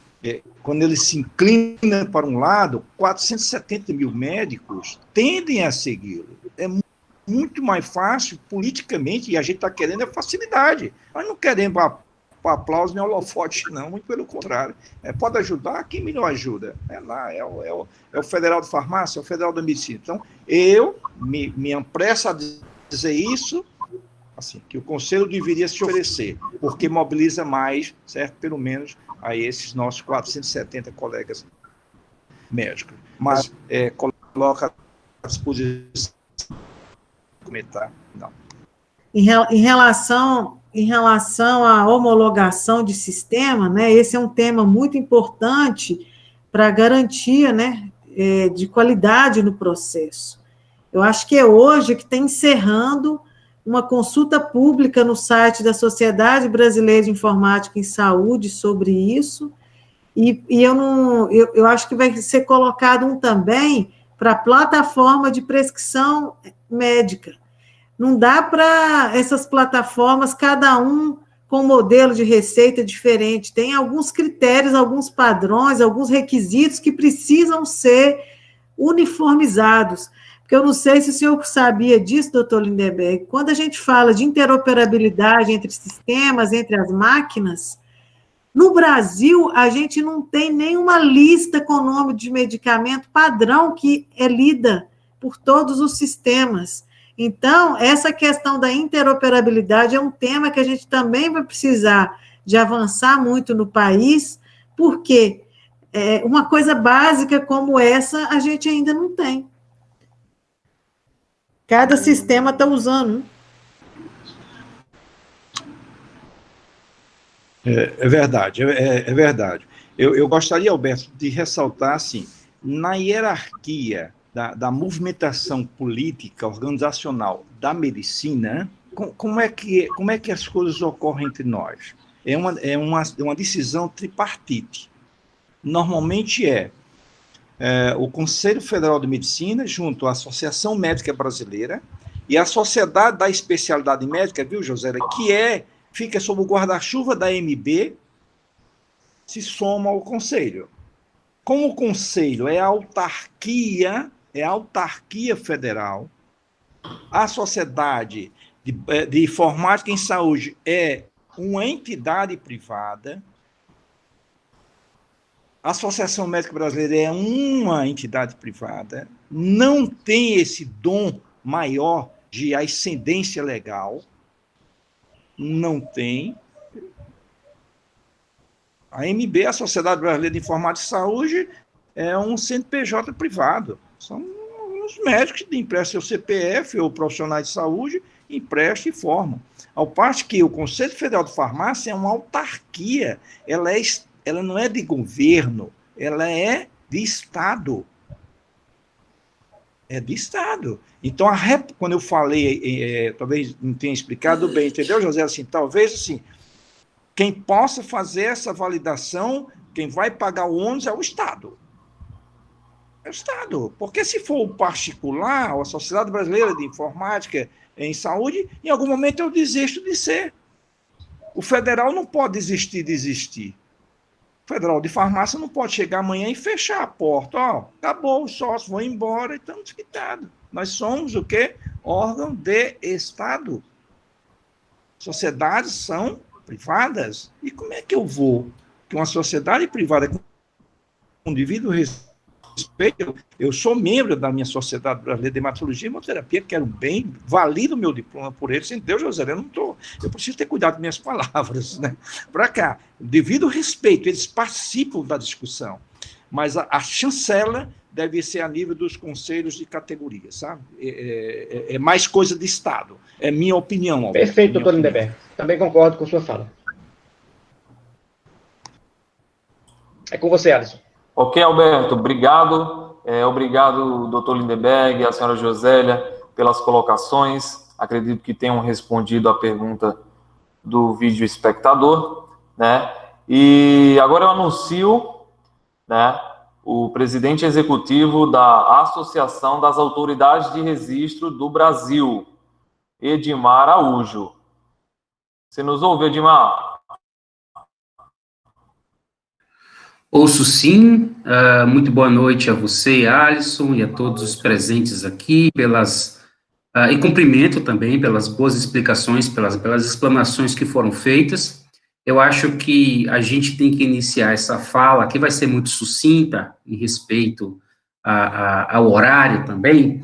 quando ele se inclina para um lado, 470 mil médicos tendem a segui-lo. É muito mais fácil, politicamente, e a gente está querendo a facilidade. Nós não queremos aplauso nem holofote, não, muito pelo contrário. Pode ajudar, quem melhor ajuda? É o Federal de Farmácia, é o Federal da Medicina. Então, eu me apresso a dizer isso, assim, que o Conselho deveria se oferecer, porque mobiliza mais, certo? Pelo menos a esses nossos 470 colegas médicos. Mas coloca à disposição comentar, não. Em relação à homologação de sistema, né, esse é um tema muito importante para a garantia, né, de qualidade no processo. Eu acho que é hoje que está encerrando uma consulta pública no site da Sociedade Brasileira de Informática em Saúde sobre isso, e eu acho que vai ser colocado um também para a plataforma de prescrição médica. Não dá para essas plataformas, cada um com um modelo de receita diferente. Tem alguns critérios, alguns padrões, alguns requisitos que precisam ser uniformizados. Porque eu não sei se o senhor sabia disso, doutor Lindenberg, quando a gente fala de interoperabilidade entre sistemas, entre as máquinas, no Brasil, a gente não tem nenhuma lista com o nome de medicamento padrão que é lida por todos os sistemas. Então, essa questão da interoperabilidade é um tema que a gente também vai precisar de avançar muito no país, porque uma coisa básica como essa a gente ainda não tem. Cada sistema está usando. É verdade, é verdade. Eu gostaria, Alberto, de ressaltar, assim, na hierarquia da movimentação política, organizacional da medicina, como é que as coisas ocorrem entre nós? É uma decisão tripartite. Normalmente o Conselho Federal de Medicina, junto à Associação Médica Brasileira e a Sociedade da Especialidade Médica, viu, Josélia, que fica sob o guarda-chuva da AMB, se soma ao Conselho. Como o Conselho é a autarquia federal, a Sociedade de Informática em Saúde é uma entidade privada, a Associação Médica Brasileira é uma entidade privada, não tem esse dom maior de ascendência legal, não tem. A AMB, a Sociedade Brasileira de Informática e Saúde, é um CNPJ privado. São os médicos que emprestam seu CPF ou profissionais de saúde, emprestam e formam. Ao passo que o Conselho Federal de Farmácia é uma autarquia, ela não é de governo, ela é de Estado. É de Estado. Então, quando eu falei, talvez não tenha explicado bem, entendeu, José? Assim, talvez, assim, quem possa fazer essa validação, quem vai pagar o ônus é o Estado. É o Estado. Porque se for o particular, ou a Sociedade Brasileira de Informática em Saúde, em algum momento eu desisto de ser. O federal não pode desistir de existir. O federal de farmácia não pode chegar amanhã e fechar a porta. Ó, acabou, os sócios vão embora e estamos quitados. Nós somos o quê? Órgão de Estado. Sociedades são privadas. E como é que eu vou? Que uma sociedade privada com devido respeito, eu sou membro da minha Sociedade Brasileira de Hematologia e Hemoterapia, quero bem, valido o meu diploma por eles, sem Deus, José, eu preciso ter cuidado com minhas palavras, né? Para cá, devido respeito, eles participam da discussão, mas a chancela deve ser a nível dos conselhos de categoria, sabe? É mais coisa de Estado, é minha opinião. Alberto, perfeito, doutor Lindeberg, também concordo com sua fala. É com você, Alisson. Ok, Alberto, obrigado. Obrigado, doutor Lindeberg, a senhora Josélia, pelas colocações. Acredito que tenham respondido a pergunta do vídeo espectador, né? E agora eu anuncio, né, o presidente executivo da Associação das Autoridades de Registro do Brasil, Edmar Araújo. Você nos ouve, Edmar? Ouço sim, muito boa noite a você, Alisson, e a todos os presentes aqui, e cumprimento também pelas boas explicações, pelas explanações que foram feitas. Eu acho que a gente tem que iniciar essa fala, que vai ser muito sucinta, em respeito ao horário também,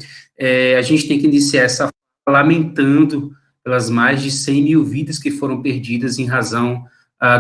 a gente tem que iniciar essa fala lamentando pelas mais de 100 mil vidas que foram perdidas em razão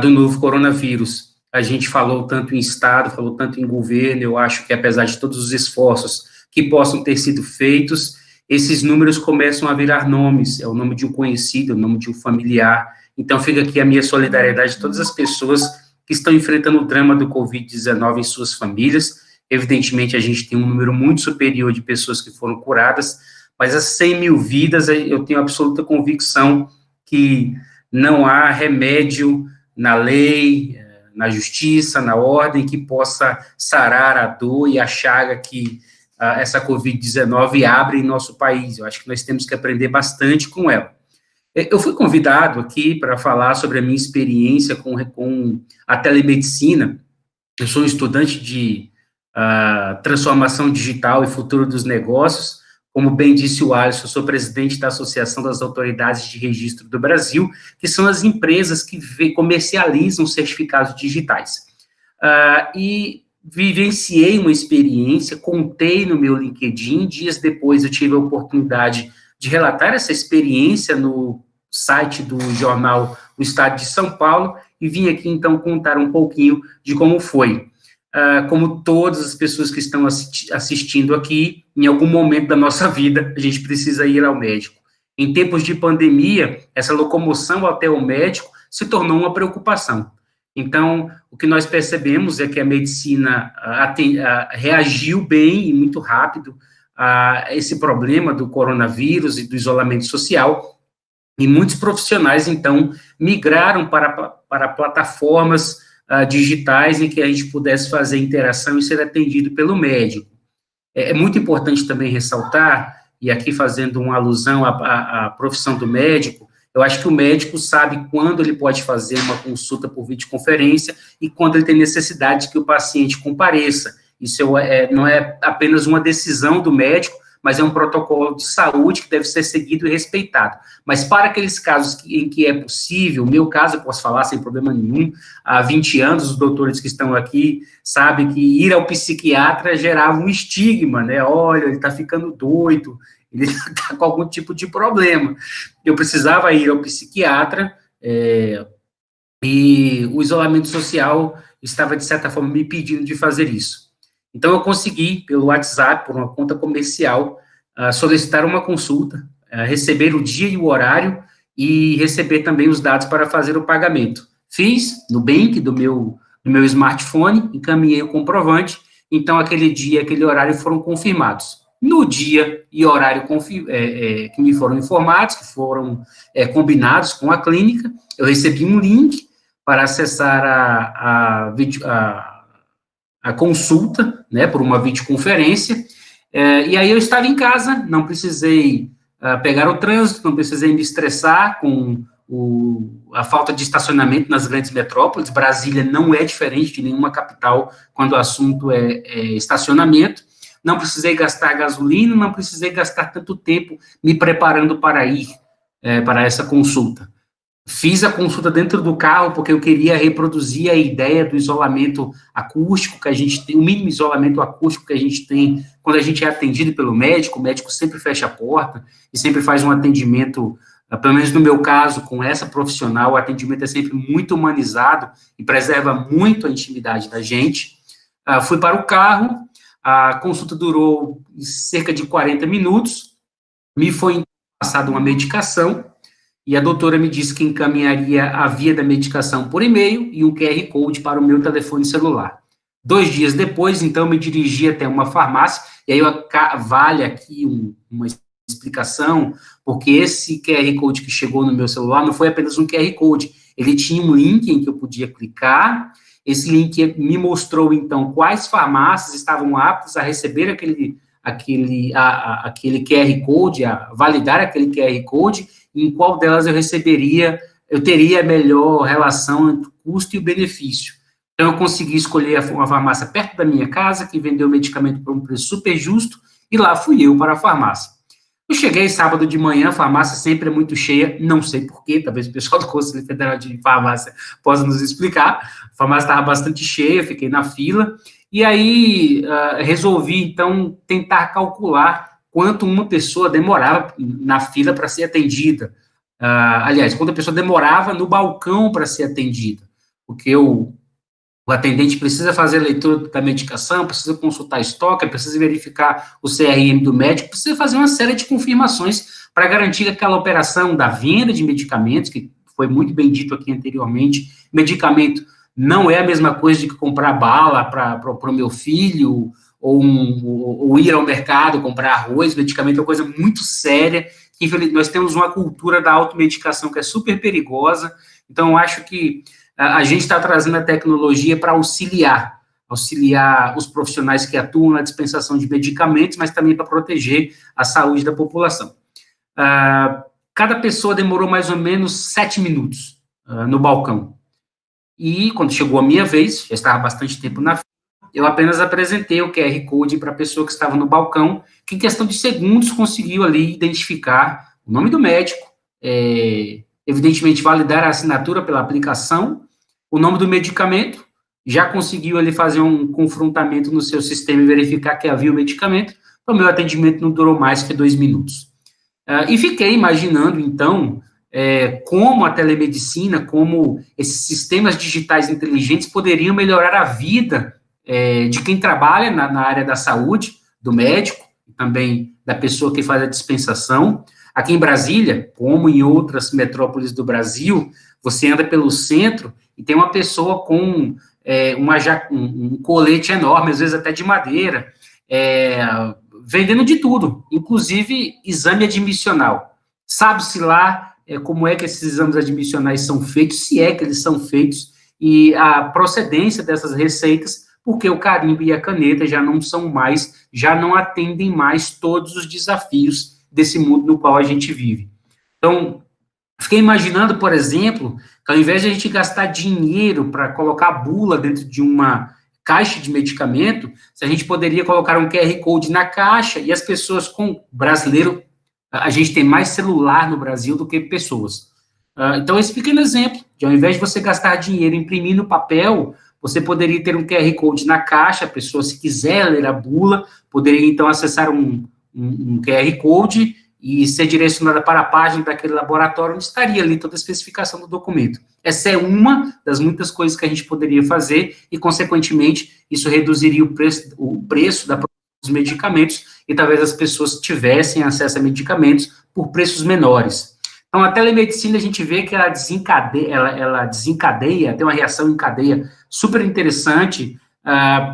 do novo coronavírus. A gente falou tanto em Estado, falou tanto em governo, eu acho que apesar de todos os esforços que possam ter sido feitos, esses números começam a virar nomes, é o nome de um conhecido, é o nome de um familiar. Então fica aqui a minha solidariedade de todas as pessoas que estão enfrentando o drama do Covid-19 em suas famílias. Evidentemente, a gente tem um número muito superior de pessoas que foram curadas, mas as 100 mil vidas, eu tenho absoluta convicção que não há remédio na lei, na justiça, na ordem, que possa sarar a dor e a chaga que essa Covid-19 abre em nosso país. Eu acho que nós temos que aprender bastante com ela. Eu fui convidado aqui para falar sobre a minha experiência com a telemedicina. Eu sou um estudante de transformação digital e futuro dos negócios. Como bem disse o Alisson, eu sou presidente da Associação das Autoridades de Registro do Brasil, que são as empresas que comercializam certificados digitais. E vivenciei uma experiência, contei no meu LinkedIn, dias depois eu tive a oportunidade de relatar essa experiência no site do jornal O Estado de São Paulo, e vim aqui, então, contar um pouquinho de como foi. Como todas as pessoas que estão assistindo aqui, em algum momento da nossa vida, a gente precisa ir ao médico. Em tempos de pandemia, essa locomoção até o médico se tornou uma preocupação. Então, o que nós percebemos é que a medicina reagiu bem e muito rápido a esse problema do coronavírus e do isolamento social, e muitos profissionais, então, migraram para plataformas digitais em que a gente pudesse fazer interação e ser atendido pelo médico. É muito importante também ressaltar, e aqui fazendo uma alusão à profissão do médico, eu acho que o médico sabe quando ele pode fazer uma consulta por videoconferência e quando ele tem necessidade que o paciente compareça. Isso não é apenas uma decisão do médico, mas é um protocolo de saúde que deve ser seguido e respeitado. Mas para aqueles casos em que é possível, o meu caso eu posso falar sem problema nenhum, há 20 anos, os doutores que estão aqui sabem que ir ao psiquiatra gerava um estigma, né? Olha, ele está ficando doido, ele está com algum tipo de problema. Eu precisava ir ao psiquiatra, e o isolamento social estava, de certa forma, me pedindo de fazer isso. Então, eu consegui, pelo WhatsApp, por uma conta comercial, solicitar uma consulta, receber o dia e o horário e receber também os dados para fazer o pagamento. Fiz no Nubank do meu smartphone, encaminhei o comprovante então aquele dia, aquele horário foram confirmados. No dia e horário que me foram informados, que foram combinados com a clínica, eu recebi um link para acessar a consulta, né, por uma videoconferência, e aí eu estava em casa, não precisei pegar o trânsito, não precisei me estressar com a falta de estacionamento nas grandes metrópoles. Brasília não é diferente de nenhuma capital quando o assunto é estacionamento. Não precisei gastar gasolina, não precisei gastar tanto tempo me preparando para ir para essa consulta. Fiz a consulta dentro do carro porque eu queria reproduzir a ideia do isolamento acústico que a gente tem, o mínimo isolamento acústico que a gente tem quando a gente é atendido pelo médico. O médico sempre fecha a porta e sempre faz um atendimento, pelo menos no meu caso, com essa profissional, o atendimento é sempre muito humanizado e preserva muito a intimidade da gente. Fui para o carro, a consulta durou cerca de 40 minutos, me foi passada uma medicação, e a doutora me disse que encaminharia a via da medicação por e-mail e um QR Code para o meu telefone celular. 2 dias depois, então, me dirigi até uma farmácia, e aí vale aqui uma explicação, porque esse QR Code que chegou no meu celular não foi apenas um QR Code, ele tinha um link em que eu podia clicar. Esse link me mostrou, então, quais farmácias estavam aptas a receber aquele QR Code, a validar aquele QR Code, em qual delas eu teria a melhor relação entre o custo e o benefício. Então, eu consegui escolher uma farmácia perto da minha casa, que vendeu o medicamento por um preço super justo, e lá fui eu para a farmácia. Eu cheguei sábado de manhã, a farmácia sempre é muito cheia, não sei porquê, talvez o pessoal do Conselho Federal de Farmácia possa nos explicar. A farmácia estava bastante cheia, fiquei na fila, e aí resolvi, então, tentar calcular quanto uma pessoa demorava na fila para ser atendida. Aliás, quanto a pessoa demorava no balcão para ser atendida, porque o atendente precisa fazer a leitura da medicação, precisa consultar estoque, precisa verificar o CRM do médico, precisa fazer uma série de confirmações para garantir que aquela operação da venda de medicamentos, que foi muito bem dito aqui anteriormente, medicamento não é a mesma coisa de que comprar bala para o meu filho, ou ir ao mercado, comprar arroz. Medicamento é uma coisa muito séria, que nós temos uma cultura da automedicação que é super perigosa. Então, eu acho que a gente está trazendo a tecnologia para auxiliar os profissionais que atuam na dispensação de medicamentos, mas também para proteger a saúde da população. Cada pessoa demorou mais ou menos 7 minutos no balcão. E quando chegou a minha vez, já estava bastante tempo na fila, eu apenas apresentei o QR Code para a pessoa que estava no balcão, que em questão de segundos conseguiu ali identificar o nome do médico, evidentemente validar a assinatura pela aplicação, o nome do medicamento, já conseguiu ali fazer um confrontamento no seu sistema e verificar que havia o medicamento. Então, meu atendimento não durou mais que 2 minutos. E fiquei imaginando, então, como a telemedicina, como esses sistemas digitais inteligentes poderiam melhorar a vida de quem trabalha na área da saúde, do médico, e também da pessoa que faz a dispensação. Aqui em Brasília, como em outras metrópoles do Brasil, você anda pelo centro e tem uma pessoa com um colete enorme, às vezes até de madeira, vendendo de tudo, inclusive exame admissional. Sabe-se lá como é que esses exames admissionais são feitos, se é que eles são feitos, e a procedência dessas receitas, porque o carimbo e a caneta já não atendem mais todos os desafios desse mundo no qual a gente vive. Então, fiquei imaginando, por exemplo, que ao invés de a gente gastar dinheiro para colocar a bula dentro de uma caixa de medicamento, se a gente poderia colocar um QR Code na caixa, e as pessoas brasileiro, a gente tem mais celular no Brasil do que pessoas. Então, esse pequeno exemplo, de ao invés de você gastar dinheiro imprimindo papel, você poderia ter um QR Code na caixa, a pessoa, se quiser ler a bula, poderia, então, acessar um QR Code e ser direcionada para a página daquele laboratório, onde estaria ali toda a especificação do documento. Essa é uma das muitas coisas que a gente poderia fazer e, consequentemente, isso reduziria o preço dos medicamentos e talvez as pessoas tivessem acesso a medicamentos por preços menores. Então, a telemedicina, a gente vê que ela desencadeia, tem uma reação em cadeia super interessante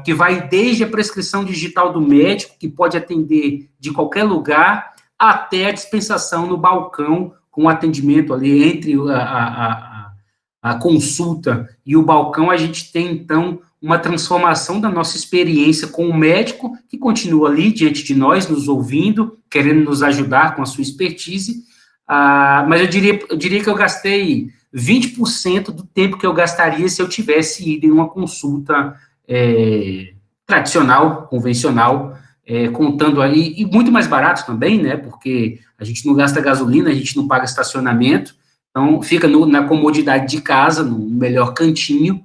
que vai desde a prescrição digital do médico, que pode atender de qualquer lugar, até a dispensação no balcão, com atendimento ali entre a consulta e o balcão. A gente tem, então, uma transformação da nossa experiência com o médico, que continua ali diante de nós, nos ouvindo, querendo nos ajudar com a sua expertise, mas eu diria que eu gastei 20% do tempo que eu gastaria se eu tivesse ido em uma consulta tradicional, convencional, contando aí, e muito mais barato também, né, porque a gente não gasta gasolina, a gente não paga estacionamento, então fica na comodidade de casa, no melhor cantinho.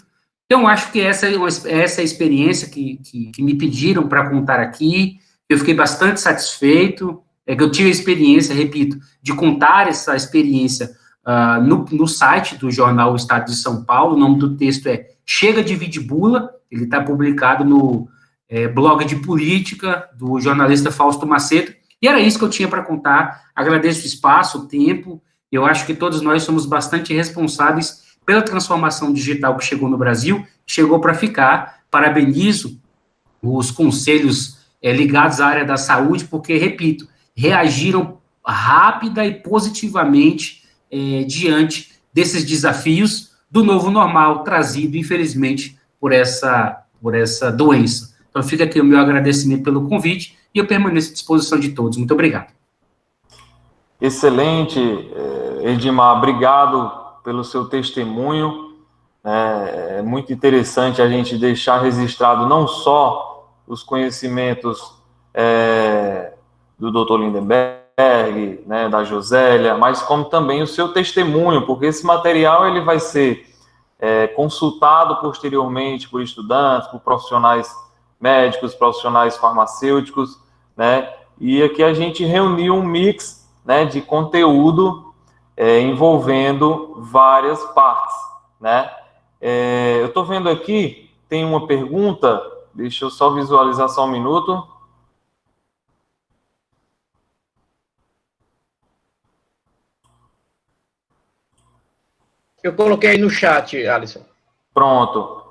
Então, acho que essa é a experiência que me pediram para contar aqui. Eu fiquei bastante satisfeito, que eu tive a experiência, repito, de contar essa experiência no site do jornal Estado de São Paulo. O nome do texto é Chega de Vidibula, ele está publicado no blog de política do jornalista Fausto Macedo, e era isso que eu tinha para contar. Agradeço o espaço, o tempo. Eu acho que todos nós somos bastante responsáveis pela transformação digital que chegou no Brasil, chegou para ficar. Parabenizo os conselhos ligados à área da saúde, porque, repito, reagiram rápida e positivamente diante desses desafios do novo normal trazido, infelizmente, por essa doença. Então, fica aqui o meu agradecimento pelo convite e eu permaneço à disposição de todos. Muito obrigado. Excelente, Edmar. Obrigado pelo seu testemunho. É muito interessante a gente deixar registrado não só os conhecimentos do Dr. Lindenberg, né, da Josélia, mas como também o seu testemunho, porque esse material ele vai ser consultado posteriormente por estudantes, por profissionais médicos, profissionais farmacêuticos, né, e aqui a gente reuniu um mix, né, de conteúdo envolvendo várias partes, né. Eu estou vendo aqui, tem uma pergunta, deixa eu só visualizar só um minuto. Eu coloquei aí no chat, Alisson. Pronto.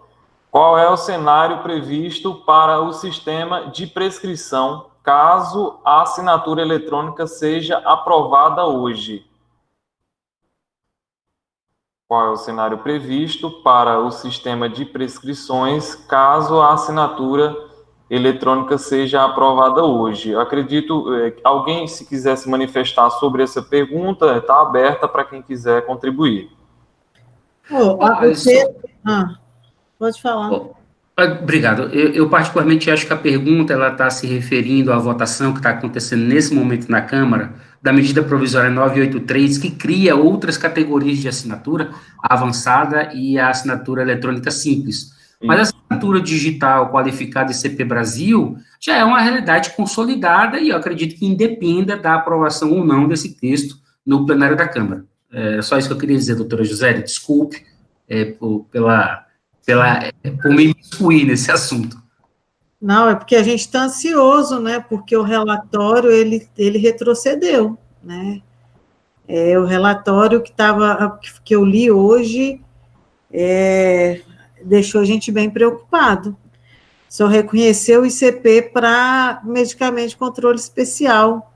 Qual é o cenário previsto para o sistema de prescrição caso a assinatura eletrônica seja aprovada hoje? Qual é o cenário previsto para o sistema de prescrições caso a assinatura eletrônica seja aprovada hoje? Eu acredito que alguém, se quiser se manifestar sobre essa pergunta, está aberta para quem quiser contribuir. Pode falar. Obrigado. Eu particularmente acho que a pergunta ela está se referindo à votação que está acontecendo nesse momento na Câmara, da medida provisória 983, que cria outras categorias de assinatura, a avançada e a assinatura eletrônica simples. Mas a assinatura digital qualificada ICP Brasil já é uma realidade consolidada e eu acredito que independa da aprovação ou não desse texto no plenário da Câmara. É só isso que eu queria dizer, doutora José, desculpe por me excluir nesse assunto. Não, é porque a gente está ansioso, né? Porque o relatório, ele retrocedeu, né? O relatório que eu li hoje deixou a gente bem preocupado. Só reconheceu o ICP para medicamento de controle especial.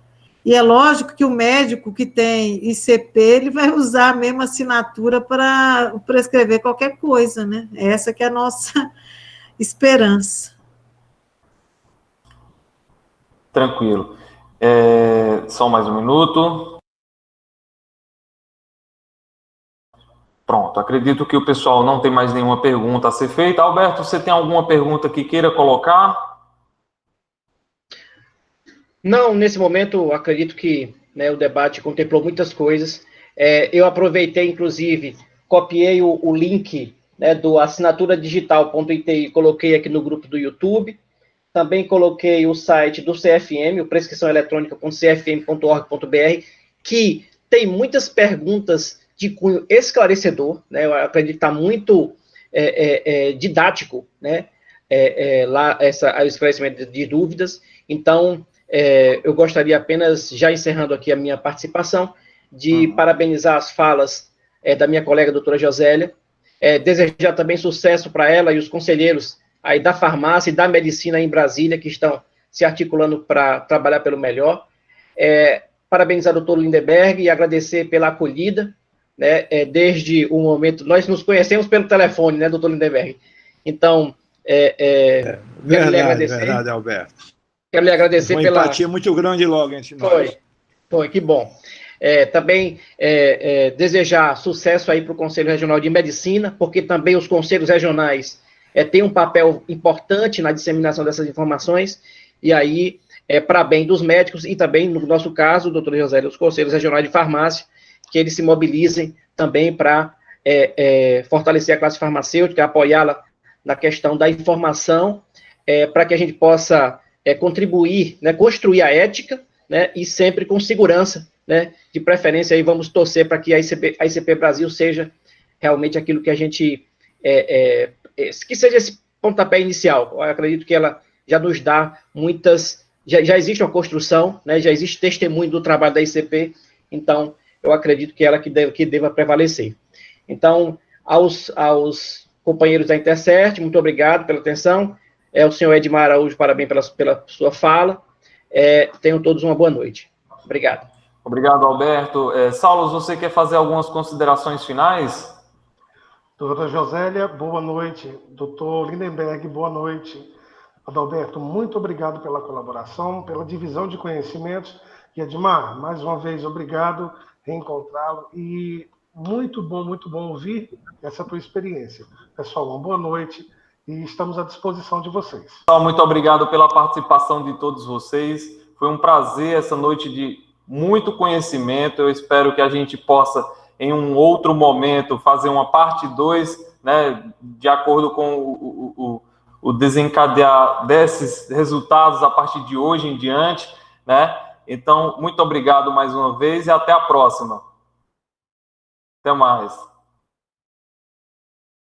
E é lógico que o médico que tem ICP, ele vai usar a mesma assinatura para prescrever qualquer coisa, né? Essa que é a nossa esperança. Tranquilo. Só mais um minuto. Pronto, acredito que o pessoal não tem mais nenhuma pergunta a ser feita. Alberto, você tem alguma pergunta que queira colocar? Não, nesse momento, acredito que o debate contemplou muitas coisas. Eu aproveitei, inclusive, copiei o link do assinaturadigital.it e coloquei aqui no grupo do YouTube. Também coloquei o site do CFM, o prescriçãoeletrônica.cfm.org.br, que tem muitas perguntas de cunho esclarecedor, né? Eu acredito que está muito didático, né? Lá o esclarecimento de dúvidas. Então, eu gostaria apenas, já encerrando aqui a minha participação, de parabenizar as falas da minha colega doutora Josélia, desejar também sucesso para ela e os conselheiros aí da farmácia e da medicina em Brasília, que estão se articulando para trabalhar pelo melhor. Parabenizar o doutor Lindenberg e agradecer pela acolhida, né, desde o momento, nós nos conhecemos pelo telefone, né, doutor Lindenberg? Então, quero lhe agradecer. Verdade, Alberto. Quero lhe agradecer Uma pela... empatia muito grande logo entre nós. Foi, que bom. Também desejar sucesso aí para o Conselho Regional de Medicina, porque também os conselhos regionais têm um papel importante na disseminação dessas informações, e aí, para bem dos médicos, e também, no nosso caso, doutor José, os conselhos regionais de farmácia, que eles se mobilizem também para fortalecer a classe farmacêutica, apoiá-la na questão da informação, para que a gente possa contribuir, né, construir a ética, né, e sempre com segurança, né, de preferência, aí vamos torcer para que a ICP Brasil seja realmente aquilo que a gente, que seja esse pontapé inicial. Eu acredito que ela já nos dá muitas, já existe uma construção, né, já existe testemunho do trabalho da ICP, então eu acredito que ela que deva prevalecer. Então, aos companheiros da Intercert, muito obrigado pela atenção, o senhor Edmar Araújo, parabéns pela sua fala, tenham todos uma boa noite. Obrigado. Obrigado, Alberto. Saulo, você quer fazer algumas considerações finais? Doutora Josélia, boa noite. Doutor Lindenberg, boa noite. Adalberto, muito obrigado pela colaboração, pela divisão de conhecimentos. E Edmar, mais uma vez, obrigado, reencontrá-lo. E muito bom ouvir essa tua experiência. Pessoal, uma boa noite e estamos à disposição de vocês. Muito obrigado pela participação de todos vocês. Foi um prazer essa noite de muito conhecimento. Eu espero que a gente possa, em um outro momento, fazer uma parte 2, né, de acordo com o desencadear desses resultados a partir de hoje em diante, né? Então, muito obrigado mais uma vez e até a próxima. Até mais.